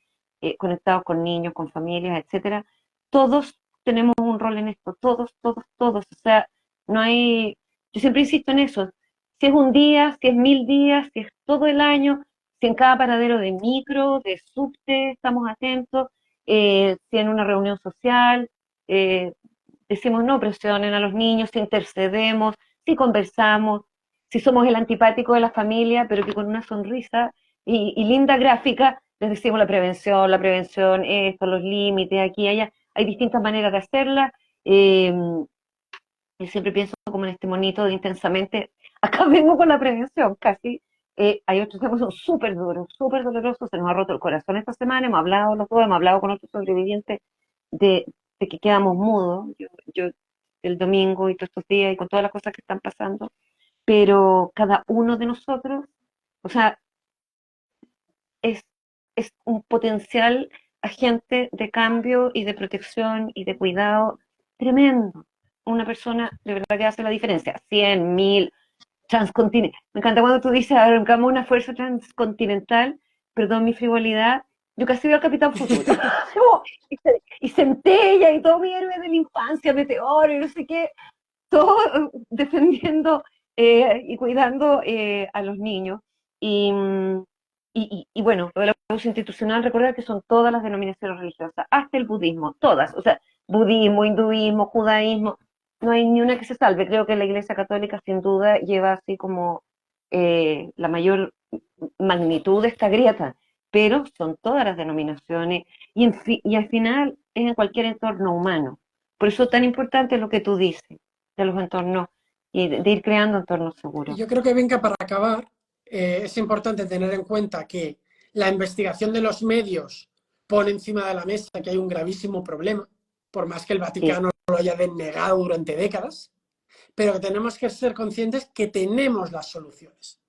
conectados con niños, con familias, etcétera. Todos tenemos un rol en esto, todos, todos, todos. O sea, no hay, yo siempre insisto en eso, si es un día, si es 1000 días, si es todo el año, si en cada paradero de micro, de subte, estamos atentos, si en una reunión social, eh, decimos no presionen a los niños, si intercedemos, si conversamos, si somos el antipático de la familia, pero que con una sonrisa y linda gráfica les decimos la prevención, esto, los límites, aquí, allá. Hay distintas maneras de hacerla. Eh, yo siempre pienso como en este monito de intensamente, acá vengo con la prevención, casi. Hay otros temas que son súper duros, súper dolorosos, se nos ha roto el corazón esta semana, hemos hablado los dos, hemos hablado con otros sobrevivientes de, de que quedamos mudos, yo el domingo y todos estos días y con todas las cosas que están pasando, pero cada uno de nosotros, o sea, es, es un potencial agente de cambio y de protección y de cuidado tremendo. Una persona de verdad que hace la diferencia. 100, 1000, transcontinental. Me encanta cuando tú dices, hagamos una fuerza transcontinental, perdón mi frivolidad, yo casi veo al Capitán Futuro. Y Centella y todo mi héroe de la infancia, Meteoro y no sé qué, todo defendiendo y cuidando a los niños. Y, y bueno, lo del abuso institucional, recordar que son todas las denominaciones religiosas, hasta el budismo, todas, o sea, budismo, hinduismo, judaísmo, no hay ni una que se salve. Creo que la Iglesia Católica sin duda lleva así como la mayor magnitud de esta grieta, pero son todas las denominaciones y al final es en cualquier entorno humano. Por eso es tan importante lo que tú dices de los entornos y de ir creando entornos Y seguros. yo creo que, venga, para acabar, es importante tener en cuenta que la investigación de los medios pone encima de la mesa que hay un gravísimo problema, por más que el Sí, Vaticano lo haya denegado durante décadas, pero que tenemos que ser conscientes que tenemos las soluciones.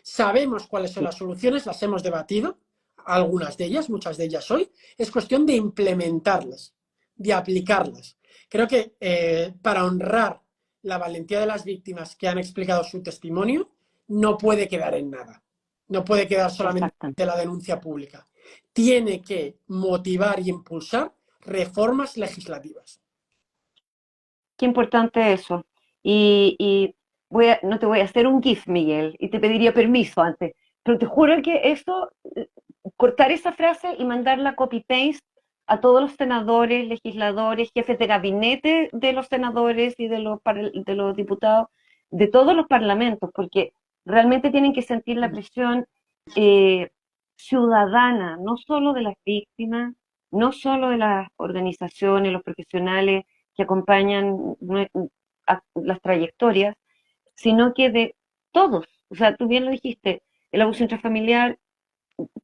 Sabemos cuáles son sí. las soluciones, las hemos debatido, algunas de ellas, muchas de ellas hoy. Es cuestión de implementarlas, de aplicarlas. Creo que para honrar la valentía de las víctimas que han explicado su testimonio, no puede quedar en nada. No puede quedar solamente Exactamente. la denuncia pública. Tiene que motivar y impulsar reformas legislativas. Qué importante eso. Y no te voy a hacer un GIF, Miguel, y te pediría permiso antes, pero te juro que eso, cortar esa frase y mandarla copy-paste a todos los senadores, legisladores, jefes de gabinete de los senadores y de los diputados, de todos los parlamentos, porque realmente tienen que sentir la presión eh, ciudadana, no solo de las víctimas, no solo de las organizaciones, los profesionales que acompañan las trayectorias, sino que de todos. O sea, tú bien lo dijiste, el abuso intrafamiliar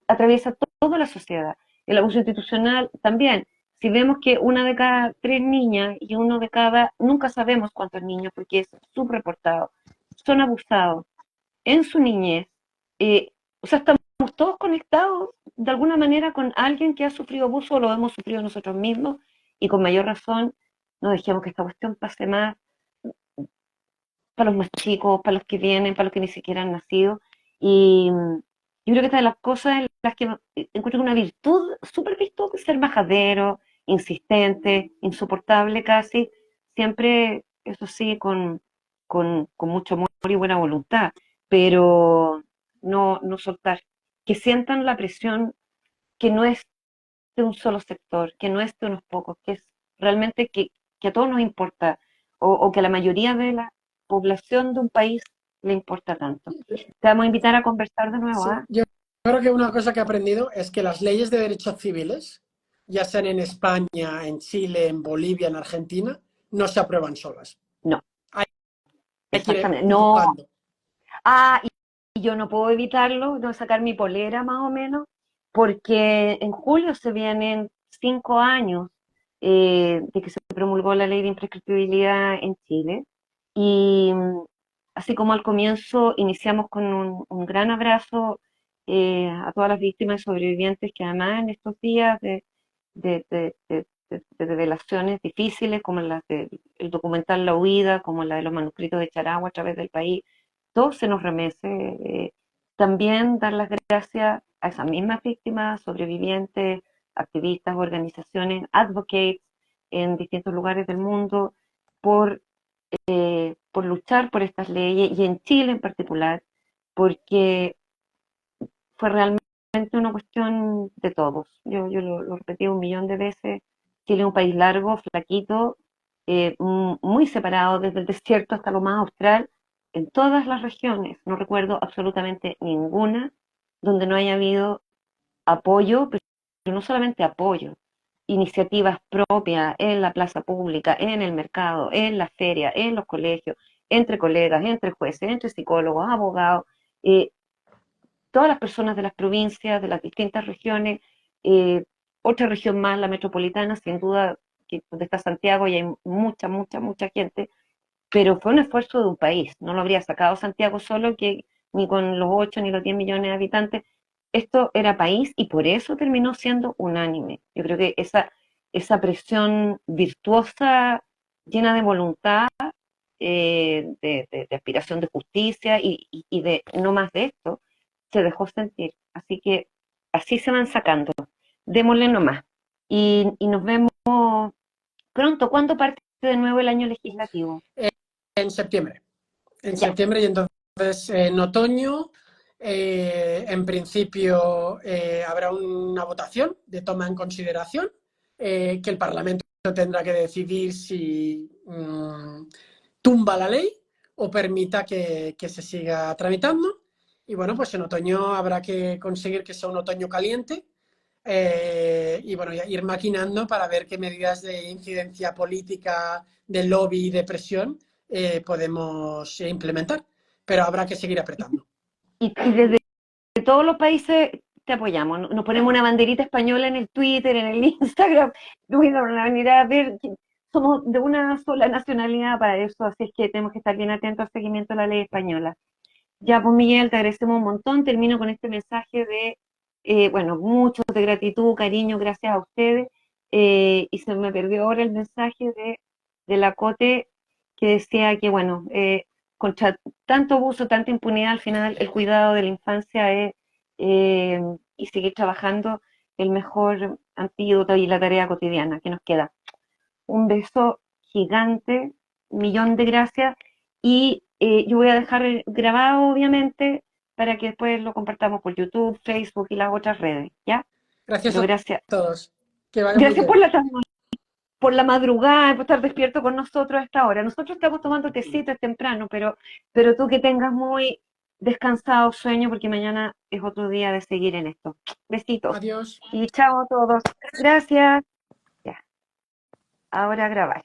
atraviesa toda la sociedad. El abuso institucional también. Si vemos que una de cada 3 niñas y uno de cada, nunca sabemos cuántos niños, porque es subreportado, son abusados en su niñez, o sea, estamos todos conectados de alguna manera con alguien que ha sufrido abuso o lo hemos sufrido nosotros mismos y con mayor razón no dejemos que esta cuestión pase más para los más chicos, para los que vienen, para los que ni siquiera han nacido. Y yo creo que esta de las cosas en las que encuentro una virtud, súper virtud, es ser majadero, insistente, insoportable casi, siempre, eso sí, con mucho amor y buena voluntad, pero no soltar, que sientan la presión que no es de un solo sector, que no es de unos pocos, que es realmente que a todos nos importa, o que a la mayoría de la población de un país le importa tanto. Te vamos a invitar a conversar de nuevo, Sí, ¿ah? yo creo que una cosa que he aprendido es que las leyes de derechos civiles, ya sean en España, en Chile, en Bolivia, en Argentina, no se aprueban solas. No, Hay que ir exactamente. No, empujando. y yo no puedo evitarlo, no sacar mi polera más o menos, porque en julio se vienen 5 años de que se promulgó la ley de imprescriptibilidad en Chile. Y así como al comienzo iniciamos con un gran abrazo a todas las víctimas y sobrevivientes que además en estos días de revelaciones difíciles, como las del documental La Huida, como la de los manuscritos de Charagua a través del país, todo se nos remece. También dar las gracias a esas mismas víctimas, sobrevivientes, activistas, organizaciones, advocates en distintos lugares del mundo, por, por luchar por estas leyes y en Chile en particular, porque fue realmente una cuestión de todos. Yo lo repetí un millón de veces. Chile es un país largo, flaquito, muy separado desde el desierto hasta lo más austral, en todas las regiones. No recuerdo absolutamente ninguna donde no haya habido apoyo, pero no solamente apoyo, iniciativas propias en la plaza pública, en el mercado, en la feria, en los colegios, entre colegas, entre jueces, entre psicólogos, abogados. eh, Todas las personas de las provincias, de las distintas regiones, eh, otra región más, la metropolitana, sin duda, que donde está Santiago y hay mucha, mucha, mucha gente, pero fue un esfuerzo de un país, no lo habría sacado Santiago solo, que ni con los 8 ni los 10 millones de habitantes, esto era país y por eso terminó siendo unánime. Yo creo que esa presión virtuosa, llena de voluntad, de aspiración de justicia y de no más de esto, se dejó sentir. Así que así se van sacando. Démosle nomás. Y nos vemos pronto. ¿Cuándo parte de nuevo el año legislativo? En septiembre. En Ya. septiembre y entonces en otoño, en principio, habrá una votación de toma en consideración que el Parlamento tendrá que decidir si tumba la ley o permita que se siga tramitando. Y bueno, pues en otoño habrá que conseguir que sea un otoño caliente y bueno, ir maquinando para ver qué medidas de incidencia política, de lobby y de presión podemos implementar. Pero habrá que seguir apretando. Y desde todos los países te apoyamos. Nos ponemos una banderita española en el Twitter, en el Instagram. Bueno, la venir a ver. Somos de una sola nacionalidad para eso, así es que tenemos que estar bien atentos al seguimiento de la ley española. Ya, pues Miguel, te agradecemos un montón. Termino con este mensaje de, bueno, mucho de gratitud, cariño, gracias a ustedes. Y se me perdió ahora el mensaje de la Cote que decía que, bueno, contra tanto abuso, tanta impunidad, al final el cuidado de la infancia es, eh, y seguir trabajando el mejor antídoto y la tarea cotidiana que nos queda. Un beso gigante, un millón de gracias y yo voy a dejar grabado obviamente para que después lo compartamos por YouTube, Facebook y las otras redes, ¿ya? Gracias Pero a gracias, todos. Que vaya muy gracias bien. por la madrugada, por estar despierto con nosotros a esta hora. Nosotros estamos tomando tecito, es temprano, pero tú que tengas muy descansado sueño porque mañana es otro día de seguir en esto. Besitos Adiós. y chao a todos. Gracias. Ya, ahora grabar.